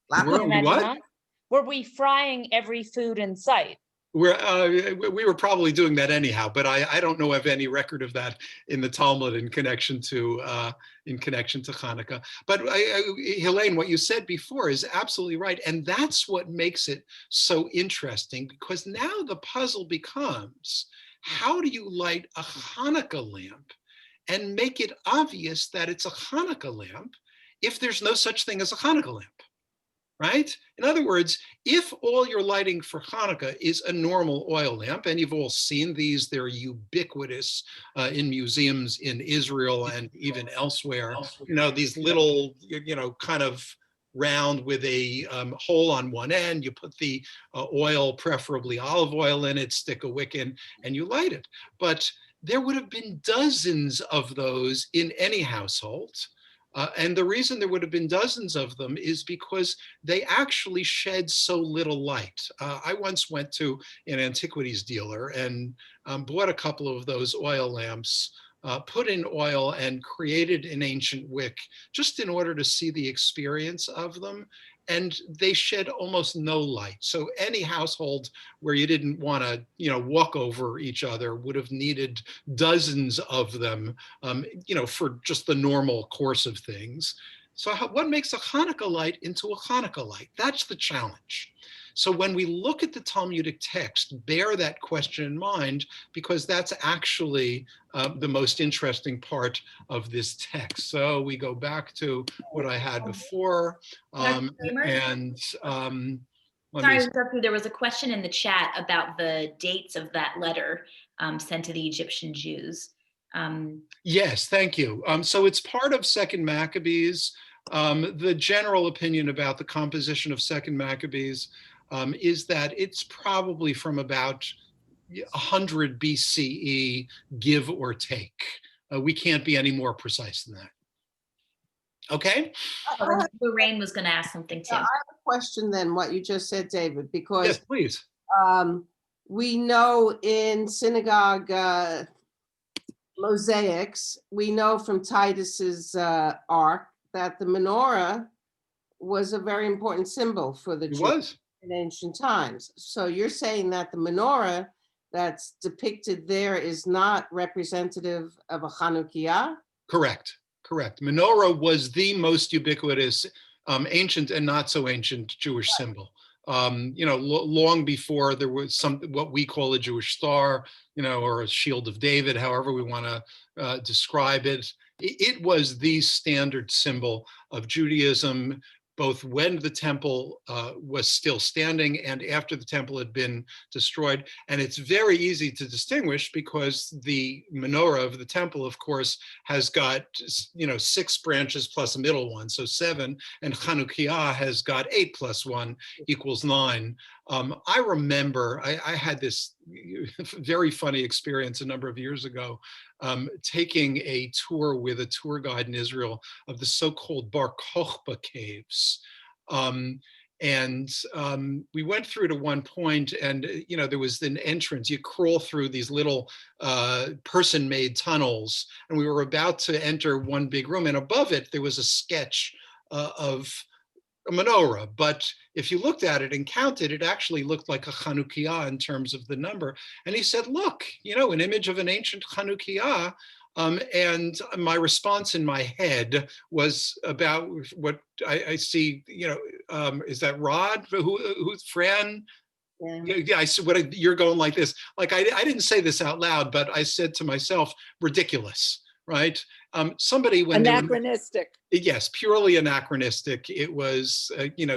What? Were we frying every food in sight? We were probably doing that anyhow, but I don't know of any record of that in the Talmud in connection to Hanukkah. But Helene, what you said before is absolutely right, and that's what makes it so interesting, because now the puzzle becomes, how do you light a Hanukkah lamp and make it obvious that it's a Hanukkah lamp if there's no such thing as a Hanukkah lamp? Right? In other words, if all you're lighting for Hanukkah is a normal oil lamp, and you've all seen these, they're ubiquitous in museums in Israel and even elsewhere, you know, these little, kind of round with a hole on one end, you put the oil, preferably olive oil in it, stick a wick in, and you light it. But there would have been dozens of those in any household. And the reason there would have been dozens of them is because they actually shed so little light. I once went to an antiquities dealer and bought a couple of those oil lamps, put in oil and created an ancient wick just in order to see the experience of them. And they shed almost no light. So any household where you didn't want to, walk over each other would have needed dozens of them, for just the normal course of things. So what makes a Hanukkah light into a Hanukkah light? That's the challenge. So when we look at the Talmudic text, bear that question in mind, because that's actually the most interesting part of this text. So we go back to what I had before. Sorry, there was a question in the chat about the dates of that letter sent to the Egyptian Jews. Yes, thank you. So it's part of 2nd Maccabees. The general opinion about the composition of 2nd Maccabees is that it's probably from about 100 BCE, give or take. We can't be any more precise than that. Okay? Lorraine was going to ask something too. I have a question then, what you just said, David, because yes, please. We know in synagogue mosaics, we know from Titus's ark that the menorah was a very important symbol for the Jews in ancient times. So you're saying that the menorah that's depicted there is not representative of a Hanukkah? Correct. Menorah was the most ubiquitous ancient and not so ancient Jewish symbol. Long before there was what we call a Jewish star, or a shield of David, however we want to describe it. It was the standard symbol of Judaism. both when the temple was still standing and after the temple had been destroyed. And it's very easy to distinguish because the menorah of the temple, of course, has got 6 branches plus a middle one, so 7, and Hanukkah has got 8 plus 1 equals 9. I remember I had this very funny experience a number of years ago, taking a tour with a tour guide in Israel of the so-called Bar Kokhba caves. We went through to one point, and there was an entrance. You crawl through these little person-made tunnels, and we were about to enter one big room, and above it there was a sketch of a menorah. But if you looked at it and counted, it actually looked like a Chanukiah in terms of the number. And he said, look, an image of an ancient Chanukiah. And my response in my head was about what I see, is that Rod? Who's Fran? Yeah, I said, you're going like this. Like, I didn't say this out loud, but I said to myself, ridiculous, right? Somebody when anachronistic. Yes, purely anachronistic. It was,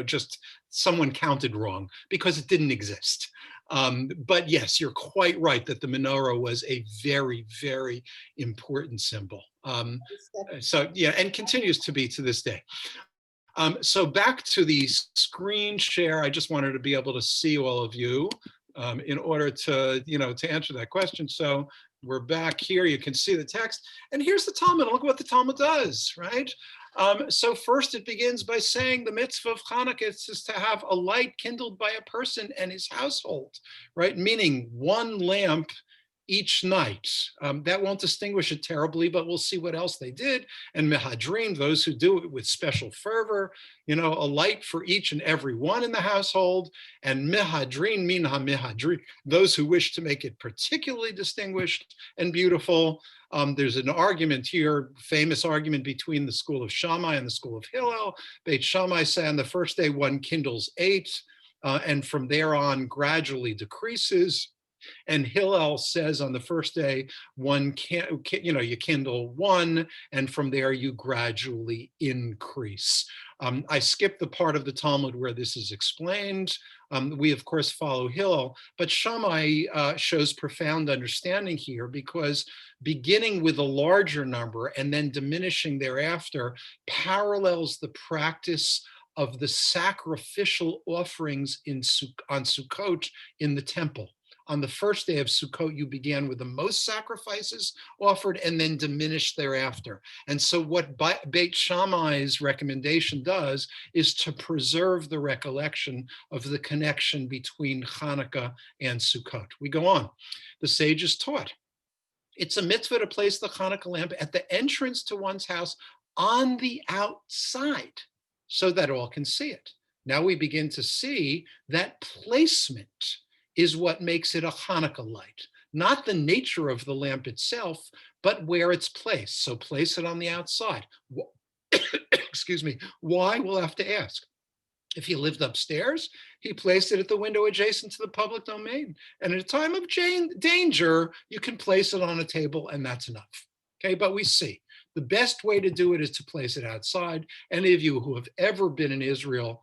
just someone counted wrong because it didn't exist. But yes, you're quite right that the menorah was a very, very important symbol. So yeah, and continues to be to this day. So back to the screen share. I just wanted to be able to see all of you in order to, to answer that question. So we're back here. You can see the text. And here's the Talmud. Look what the Talmud does, right? So first it begins by saying the mitzvah of Hanukkah is to have a light kindled by a person and his household, right? Meaning one lamp each night. That won't distinguish it terribly, but we'll see what else they did. And mehadrin, those who do it with special fervor, a light for each and every one in the household. And mehadrin, minha mehadrin, those who wish to make it particularly distinguished and beautiful. There's an argument here, famous argument between the school of Shammai and the school of Hillel. Beit Shammai say on the first day one kindles 8, and from there on gradually decreases. And Hillel says on the first day, you kindle 1, and from there you gradually increase. I skipped the part of the Talmud where this is explained. We, of course, follow Hillel, but Shammai shows profound understanding here because beginning with a larger number and then diminishing thereafter parallels the practice of the sacrificial offerings on Sukkot in the temple. On the first day of Sukkot, you began with the most sacrifices offered and then diminished thereafter. And so what Beit Shammai's recommendation does is to preserve the recollection of the connection between Hanukkah and Sukkot. We go on. The sages taught, it's a mitzvah to place the Hanukkah lamp at the entrance to one's house on the outside so that all can see it. Now we begin to see that placement is what makes it a Hanukkah light, not the nature of the lamp itself, but where it's placed. So place it on the outside. Excuse me. Why? We'll have to ask. If he lived upstairs, he placed it at the window adjacent to the public domain. And at a time of danger, you can place it on a table and that's enough. Okay, but we see the best way to do it is to place it outside. Any of you who have ever been in Israel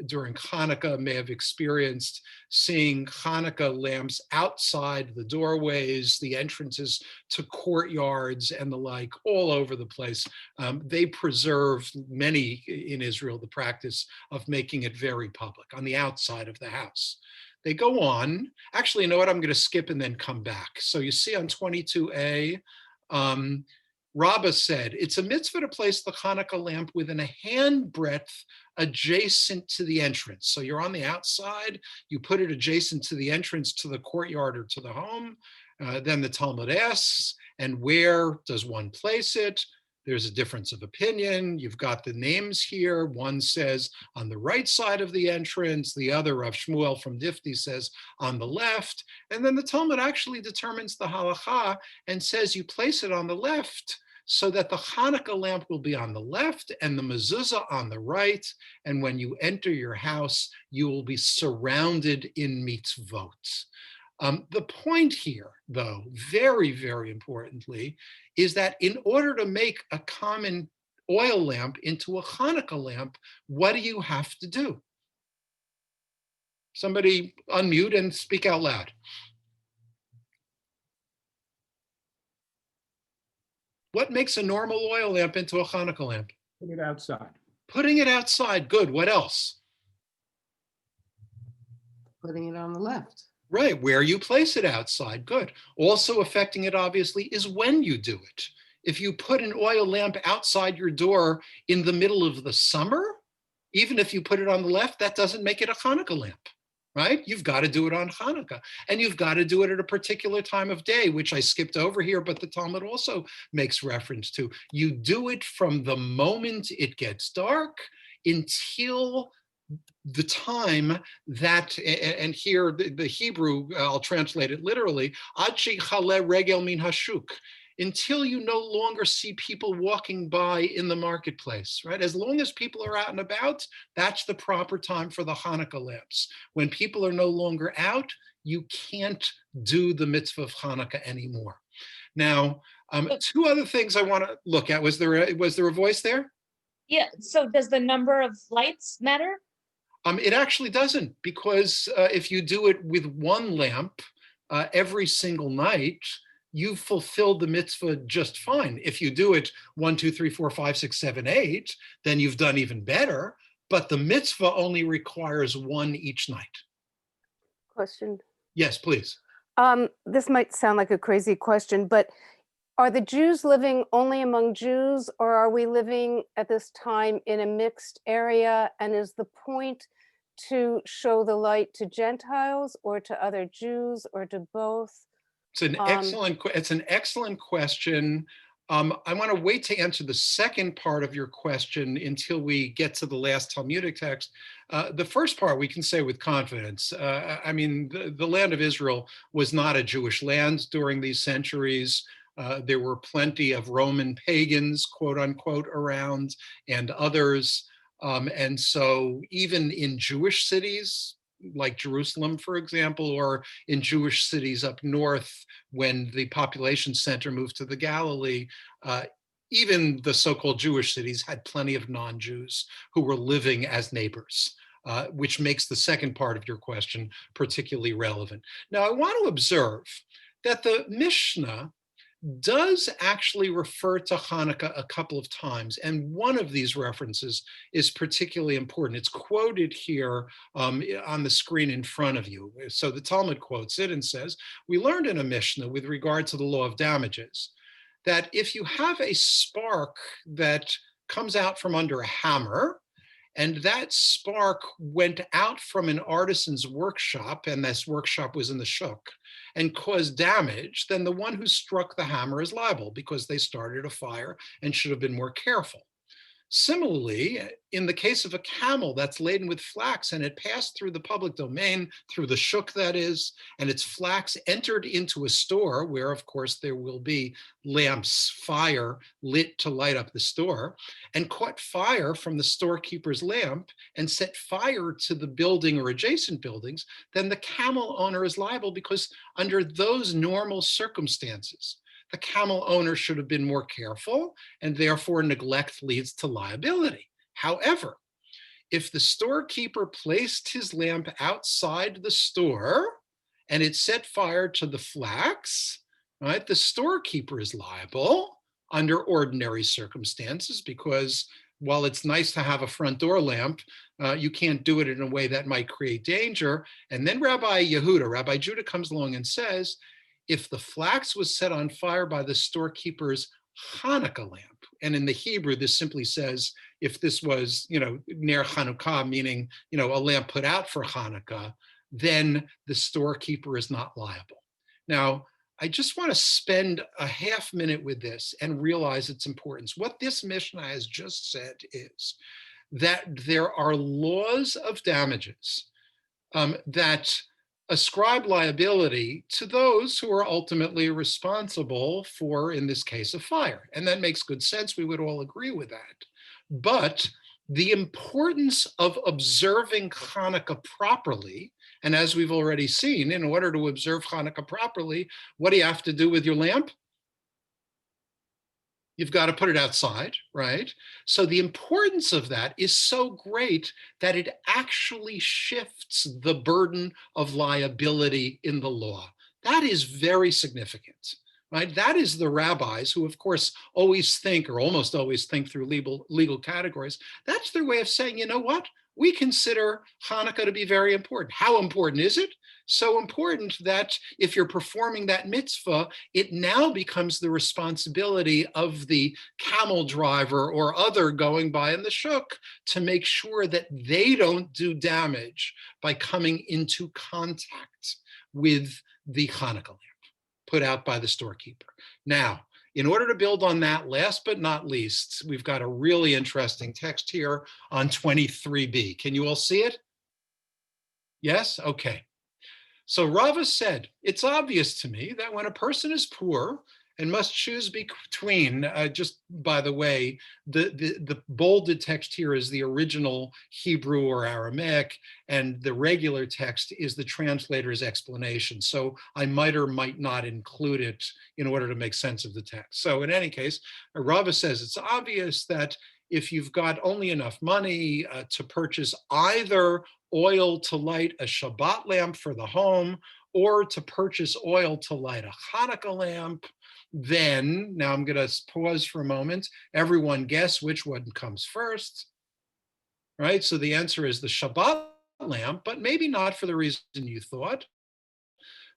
during Hanukkah may have experienced seeing Hanukkah lamps outside the doorways, the entrances to courtyards and the like, all over the place. They preserve, many in Israel, the practice of making it very public on the outside of the house. They go on. Actually, you know what? I'm going to skip and then come back. So you see on 22a, Rabbah said, it's a mitzvah to place the Hanukkah lamp within a handbreadth adjacent to the entrance. So you're on the outside, you put it adjacent to the entrance to the courtyard or to the home. Then the Talmud asks, and where does one place it? There's a difference of opinion. You've got the names here. One says on the right side of the entrance. The other, Rav Shmuel from Difti, says on the left. And then the Talmud actually determines the halacha and says you place it on the left so that the Hanukkah lamp will be on the left and the mezuzah on the right. And when you enter your house, you will be surrounded in mitzvot. The point here, though, very, very importantly, is that in order to make a common oil lamp into a Hanukkah lamp, what do you have to do? Somebody unmute and speak out loud. What makes a normal oil lamp into a Hanukkah lamp? Put it outside. Putting it outside. Good. What else? Putting it on the left. Right. Where you place it outside. Good. Also affecting it, obviously, is when you do it. If you put an oil lamp outside your door in the middle of the summer, even if you put it on the left, that doesn't make it a Hanukkah lamp. Right? You've got to do it on Hanukkah, and you've got to do it at a particular time of day, which I skipped over here, but the Talmud also makes reference to. You do it from the moment it gets dark until the time that, and here the Hebrew, I'll translate it literally, ad shechale regel min hashuk, until you no longer see people walking by in the marketplace, right? As long as people are out and about, that's the proper time for the Hanukkah lamps. When people are no longer out, you can't do the mitzvah of Hanukkah anymore. Now, two other things I want to look at. Was there a voice there? Yeah, so does the number of lights matter? It actually doesn't, because if you do it with one lamp every single night, you've fulfilled the mitzvah just fine. If you do it 1, 2, 3, 4, 5, 6, 7, 8, then you've done even better. But the mitzvah only requires one each night. Question. Yes, please. This might sound like a crazy question, but are the Jews living only among Jews, or are we living at this time in a mixed area? And is the point to show the light to Gentiles or to other Jews or to both? It's an excellent question. I want to wait to answer the second part of your question until we get to the last Talmudic text. The first part we can say with confidence. I mean, the land of Israel was not a Jewish land during these centuries. There were plenty of Roman pagans, quote unquote, around, and others. And so even in Jewish cities, like Jerusalem, for example, or in Jewish cities up north, when the population center moved to the Galilee, even the so-called Jewish cities had plenty of non-Jews who were living as neighbors, which makes the second part of your question particularly relevant. Now, I want to observe that the Mishnah does actually refer to Hanukkah a couple of times, and one of these references is particularly important. It's quoted here on the screen in front of you. So the Talmud quotes it and says, we learned in a Mishnah with regard to the law of damages that if you have a spark that comes out from under a hammer, and that spark went out from an artisan's workshop, and this workshop was in the shuk, and caused damage, then the one who struck the hammer is liable because they started a fire and should have been more careful. Similarly, in the case of a camel that's laden with flax and it passed through the public domain, through the shuk that is, and its flax entered into a store where, of course, there will be lamps, fire lit to light up the store, and caught fire from the storekeeper's lamp and set fire to the building or adjacent buildings, then the camel owner is liable because under those normal circumstances, the camel owner should have been more careful, and therefore neglect leads to liability. However, if the storekeeper placed his lamp outside the store and it set fire to the flax, right, the storekeeper is liable under ordinary circumstances, because while it's nice to have a front door lamp, you can't do it in a way that might create danger. And then Rabbi Judah comes along and says, if the flax was set on fire by the storekeeper's Hanukkah lamp, and in the Hebrew, this simply says, if this was, ner Hanukkah, meaning, a lamp put out for Hanukkah, then the storekeeper is not liable. Now, I just want to spend a half minute with this and realize its importance. What this Mishnah has just said is that there are laws of damages that ascribe liability to those who are ultimately responsible for, in this case, a fire. And that makes good sense. We would all agree with that. But the importance of observing Hanukkah properly, and as we've already seen, in order to observe Hanukkah properly, what do you have to do with your lamp? You've got to put it outside, right? So the importance of that is so great that it actually shifts the burden of liability in the law. That is very significant, right? That is the rabbis who, of course, always think, or almost always think through legal categories. That's their way of saying, you know what? We consider Hanukkah to be very important. How important is it? So important that if you're performing that mitzvah, it now becomes the responsibility of the camel driver or other going by in the shuk to make sure that they don't do damage by coming into contact with the Hanukkah lamp put out by the storekeeper. Now, in order to build on that, last but not least, we've got a really interesting text here on 23b. Can you all see it? Yes? Okay. So Rava said, it's obvious to me that when a person is poor and must choose between, just by the way, the bolded text here is the original Hebrew or Aramaic, and the regular text is the translator's explanation. So I might or might not include it in order to make sense of the text. So in any case, Rava says it's obvious that if you've got only enough money to purchase either oil to light a Shabbat lamp for the home or to purchase oil to light a Hanukkah lamp, then, now I'm going to pause for a moment, everyone guess which one comes first, right? So the answer is the Shabbat lamp, but maybe not for the reason you thought.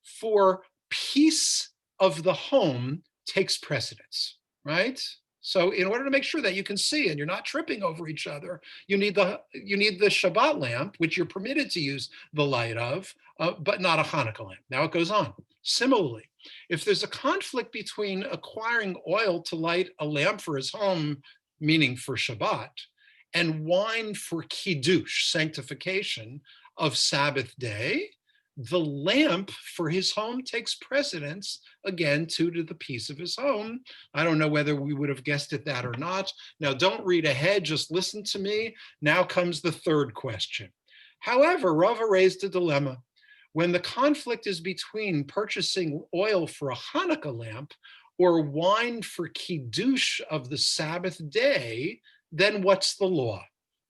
For peace of the home takes precedence, right? So in order to make sure that you can see and you're not tripping over each other, you need the Shabbat lamp, which you're permitted to use the light of, but not a Hanukkah lamp. Now it goes on. Similarly, if there's a conflict between acquiring oil to light a lamp for his home, meaning for Shabbat, and wine for Kiddush, sanctification of Sabbath day, the lamp for his home takes precedence, again, to the peace of his home. I don't know whether we would have guessed it that or not. Now, don't read ahead, just listen to me. Now comes the third question. However, Rava raised a dilemma. When the conflict is between purchasing oil for a Hanukkah lamp or wine for Kiddush of the Sabbath day, then what's the law?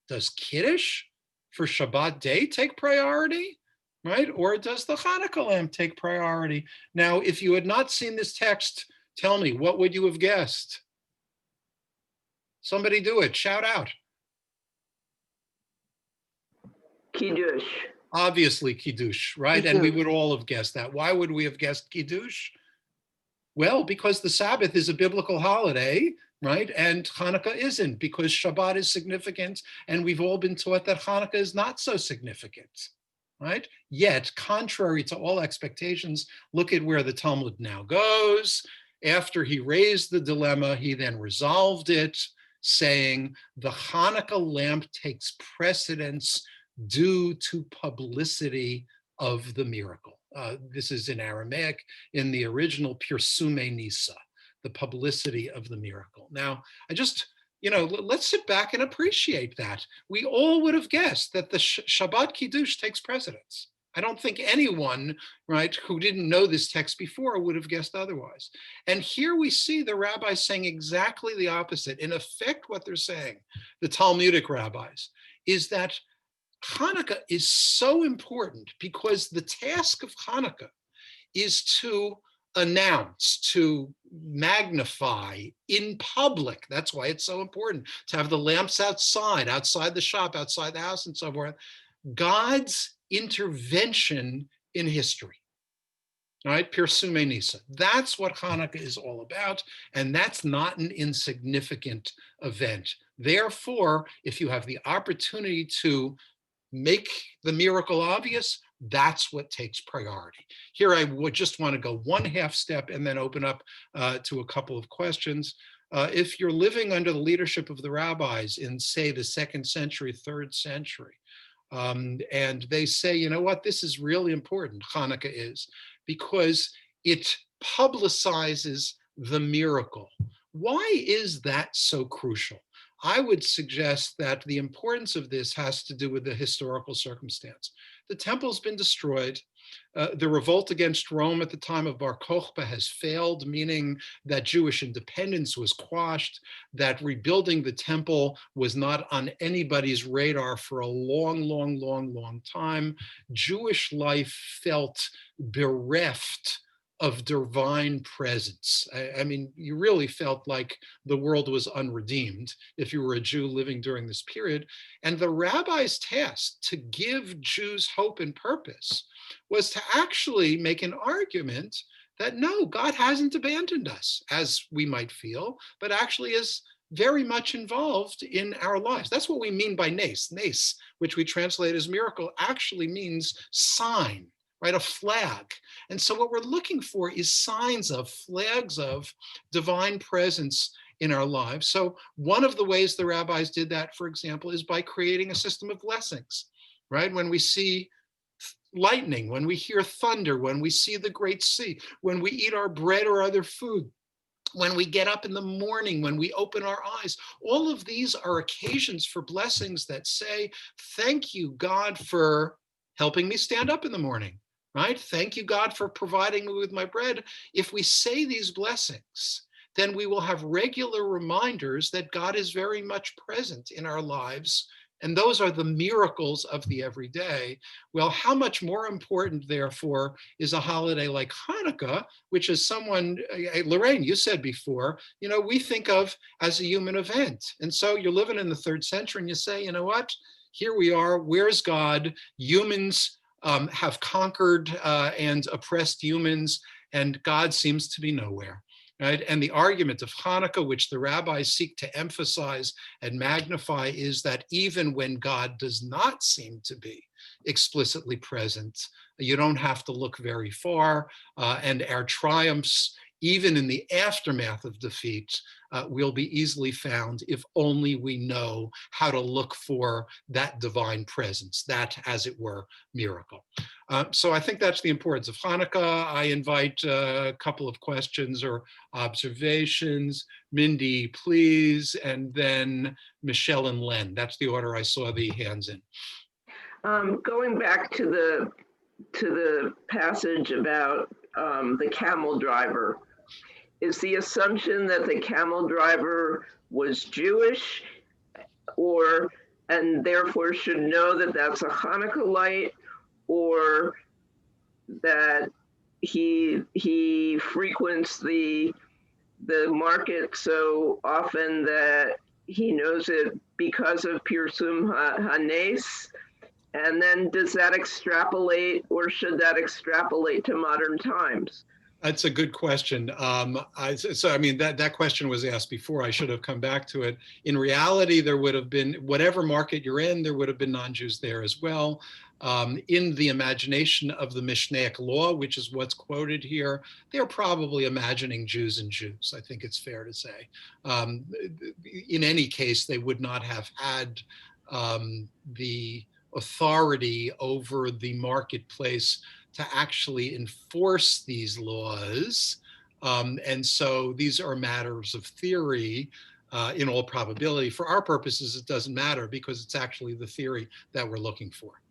Does Kiddush for Shabbat day take priority? Right? Or does the Hanukkah lamp take priority? Now, if you had not seen this text, tell me, what would you have guessed? Somebody do it, shout out. Kiddush. Obviously Kiddush, right? And we would all have guessed that. Why would we have guessed Kiddush? Well, because the Sabbath is a biblical holiday, right? And Hanukkah isn't, because Shabbat is significant, and we've all been taught that Hanukkah is not so significant. Right? Yet, contrary to all expectations, look at where the Talmud now goes. After he raised the dilemma, he then resolved it, saying the Hanukkah lamp takes precedence due to publicity of the miracle. This is in Aramaic, in the original Pirsume Nisa, the publicity of the miracle. Now, let's sit back and appreciate that. We all would have guessed that the Shabbat Kiddush takes precedence. I don't think anyone, right, who didn't know this text before would have guessed otherwise. And here we see the rabbis saying exactly the opposite. In effect, what they're saying, the Talmudic rabbis, is that Hanukkah is so important because the task of Hanukkah is to announce, to magnify in public. That's why it's so important to have the lamps outside the shop, outside the house, and so forth. God's intervention in history. All right, Pirsume Nisa. That's what Hanukkah is all about, and that's not an insignificant event. Therefore, if you have the opportunity to make the miracle obvious, that's what takes priority. Here, I would just want to go one half step and then open up to a couple of questions. If you're living under the leadership of the rabbis in, say, the 2nd century, 3rd century, and they say, you know what, this is really important, Hanukkah is, because it publicizes the miracle. Why is that so crucial? I would suggest that the importance of this has to do with the historical circumstance. The temple's been destroyed. The revolt against Rome at the time of Bar Kokhba has failed, meaning that Jewish independence was quashed, that rebuilding the temple was not on anybody's radar for a long, long, long, long time. Jewish life felt bereft of divine presence. I mean, you really felt like the world was unredeemed if you were a Jew living during this period. And the rabbi's task to give Jews hope and purpose was to actually make an argument that no, God hasn't abandoned us, as we might feel, but actually is very much involved in our lives. That's what we mean by nes. Nes, which we translate as miracle, actually means sign, right? A flag. And so what we're looking for is signs of, flags of divine presence in our lives. So one of the ways the rabbis did that, for example, is by creating a system of blessings, right? When we see lightning, when we hear thunder, when we see the great sea, when we eat our bread or other food, when we get up in the morning, when we open our eyes, all of these are occasions for blessings that say, thank you, God, for helping me stand up in the morning, right? Thank you, God, for providing me with my bread. If we say these blessings, then we will have regular reminders that God is very much present in our lives. And those are the miracles of the everyday. Well, how much more important, therefore, is a holiday like Hanukkah, which is someone, Lorraine, you said before, we think of as a human event. And so you're living in the 3rd century and you say, you know what? Here we are. Where's God? Humans have conquered and oppressed humans, and God seems to be nowhere. Right? And the argument of Hanukkah, which the rabbis seek to emphasize and magnify, is that even when God does not seem to be explicitly present, you don't have to look very far, and our triumphs, even in the aftermath of defeat, will be easily found if only we know how to look for that divine presence, that, as it were, miracle. So I think that's the importance of Hanukkah. I invite a couple of questions or observations. Mindy, please, and then Michelle and Len. That's the order I saw the hands in. Going back to the passage about the camel driver, is the assumption that the camel driver was Jewish, and therefore should know that that's a Hanukkah light, or that he frequents the market so often that he knows it because of Pirsum Hanes? And then does that extrapolate, or should that extrapolate to modern times? That's a good question. That question was asked before. I should have come back to it. In reality, there would have been, whatever market you're in, there would have been non-Jews there as well. In the imagination of the Mishnaic law, which is what's quoted here, they're probably imagining Jews and Jews, I think it's fair to say. In any case, they would not have had the authority over the marketplace to actually enforce these laws. And so these are matters of theory in all probability. For our purposes, it doesn't matter because it's actually the theory that we're looking for.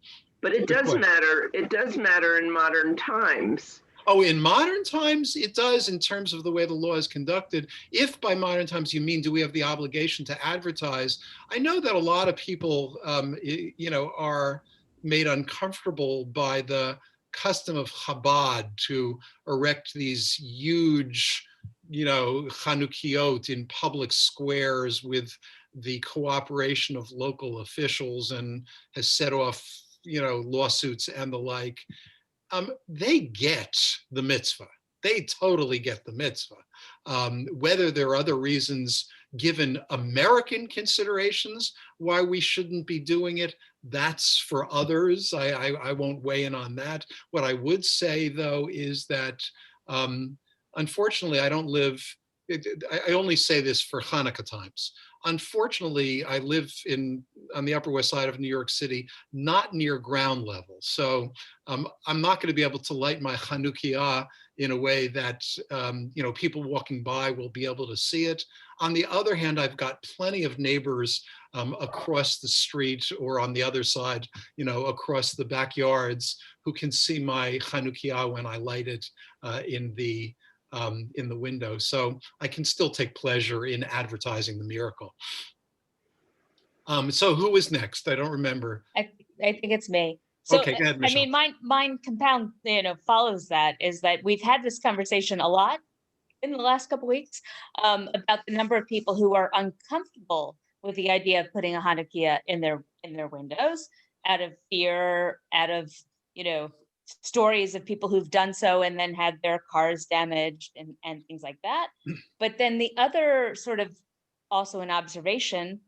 But it does matter. It does matter in modern times. Oh, in modern times, it does in terms of the way the law is conducted. If by modern times you mean, do we have the obligation to advertise? I know that a lot of people, are made uncomfortable by the custom of Chabad to erect these huge, Chanukkiot in public squares with the cooperation of local officials, and has set off, lawsuits and the like. They get the mitzvah. They totally get the mitzvah. Whether there are other reasons, given American considerations, why we shouldn't be doing it, that's for others. I won't weigh in on that. What I would say, though, is that unfortunately, I only say this for Hanukkah times. Unfortunately, I live in on the Upper West Side of New York City, not near ground level. So I'm not going to be able to light my Hanukkah in a way that people walking by will be able to see it. On the other hand, I've got plenty of neighbors across the street or on the other side, across the backyards, who can see my Hanukkah when I light it in the window. So I can still take pleasure in advertising the miracle. So who was next? I don't remember. I think it's me. So, Okay, go ahead, I Michelle. mean, mine compound, follows that, is that we've had this conversation a lot in the last couple weeks about the number of people who are uncomfortable with the idea of putting a Hanukkah in their windows out of fear, out of, stories of people who've done so and then had their cars damaged and things like that. But then the other sort of also an observation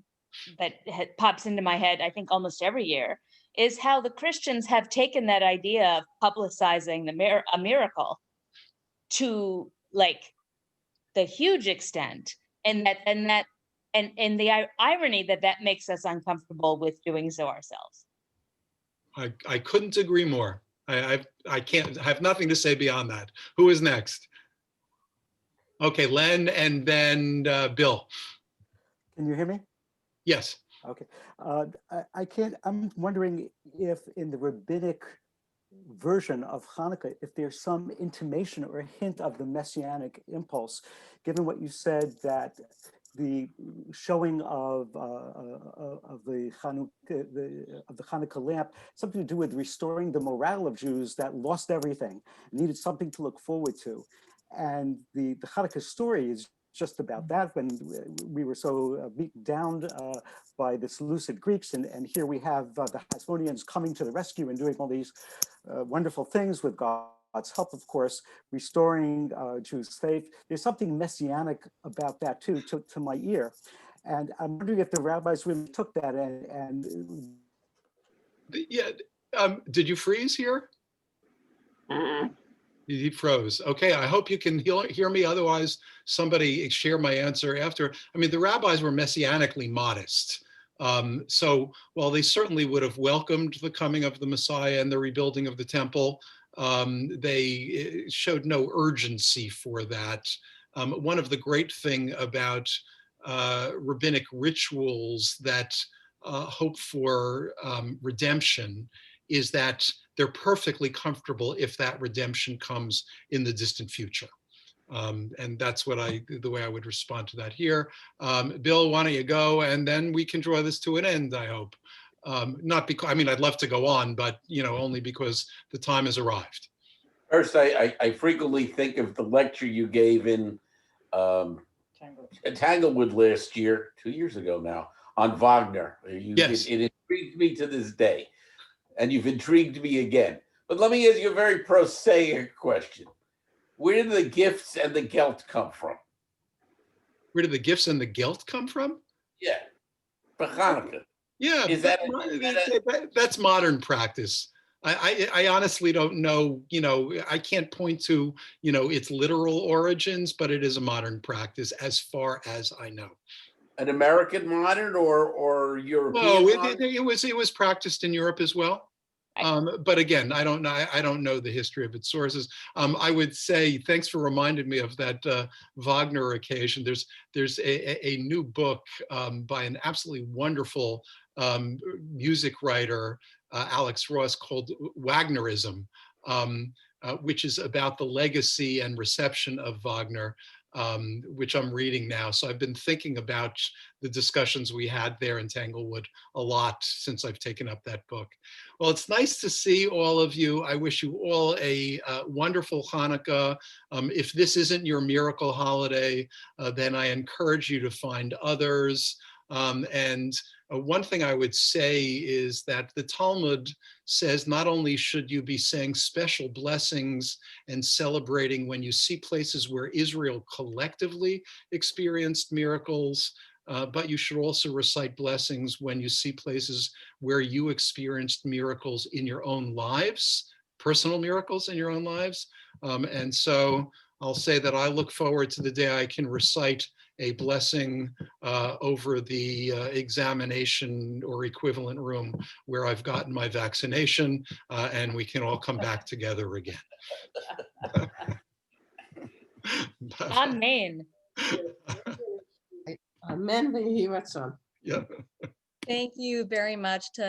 that pops into my head, I think almost every year, is how the Christians have taken that idea of publicizing a miracle to like the huge extent, and the irony that makes us uncomfortable with doing so ourselves. I couldn't agree more. I have nothing to say beyond that. Who is next? Okay, Len, and then Bill. Can you hear me? Yes. Okay. I'm wondering if in the rabbinic version of Hanukkah, if there's some intimation or a hint of the messianic impulse, given what you said, that the showing of the Hanukkah lamp, something to do with restoring the morale of Jews that lost everything, needed something to look forward to. And the Hanukkah story is just about that, when we were so beaten down by the Seleucid Greeks, and here we have the Hasmoneans coming to the rescue and doing all these wonderful things with God's help, of course, restoring Jews' faith. There's something messianic about that too, to my ear. And I'm wondering if the rabbis really took that and Yeah, did you freeze here? He froze. Okay, I hope you can hear me. Otherwise, somebody share my answer after. I mean, the rabbis were messianically modest. So while they certainly would have welcomed the coming of the Messiah and the rebuilding of the temple, they showed no urgency for that. One of the great things about rabbinic rituals that hope for redemption is that they're perfectly comfortable if that redemption comes in the distant future. And that's the way I would respond to that here. Bill, why don't you go, and then we can draw this to an end, I hope. Not because, I mean, I'd love to go on, but only because the time has arrived. First, I frequently think of the lecture you gave in Tanglewood last year, 2 years ago now, on Wagner. Yes. It intrigued me to this day, and you've intrigued me again. But let me ask you a very prosaic question. Where did the gifts and the gelt come from? Where did the gifts and the gelt come from? Yeah, for Hanukkah. Yeah, that's modern practice. I honestly don't know, I can't point to, its literal origins, but it is a modern practice as far as I know. An American modern or European? No, it was practiced in Europe as well. But again, I don't know the history of its sources. I would say, thanks for reminding me of that Wagner occasion. There's a new book by an absolutely wonderful music writer, Alex Ross, called Wagnerism, which is about the legacy and reception of Wagner, which I'm reading now. So I've been thinking about the discussions we had there in Tanglewood a lot since I've taken up that book. Well, it's nice to see all of you. I wish you all a wonderful Hanukkah. If this isn't your miracle holiday, then I encourage you to find others. And one thing I would say is that the Talmud says not only should you be saying special blessings and celebrating when you see places where Israel collectively experienced miracles, but you should also recite blessings when you see places where you experienced miracles in your own lives, personal miracles in your own lives. And so I'll say that I look forward to the day I can recite a blessing over the examination or equivalent room where I've gotten my vaccination, and we can all come back together again. Amen. Amen. Yeah. Thank you very much to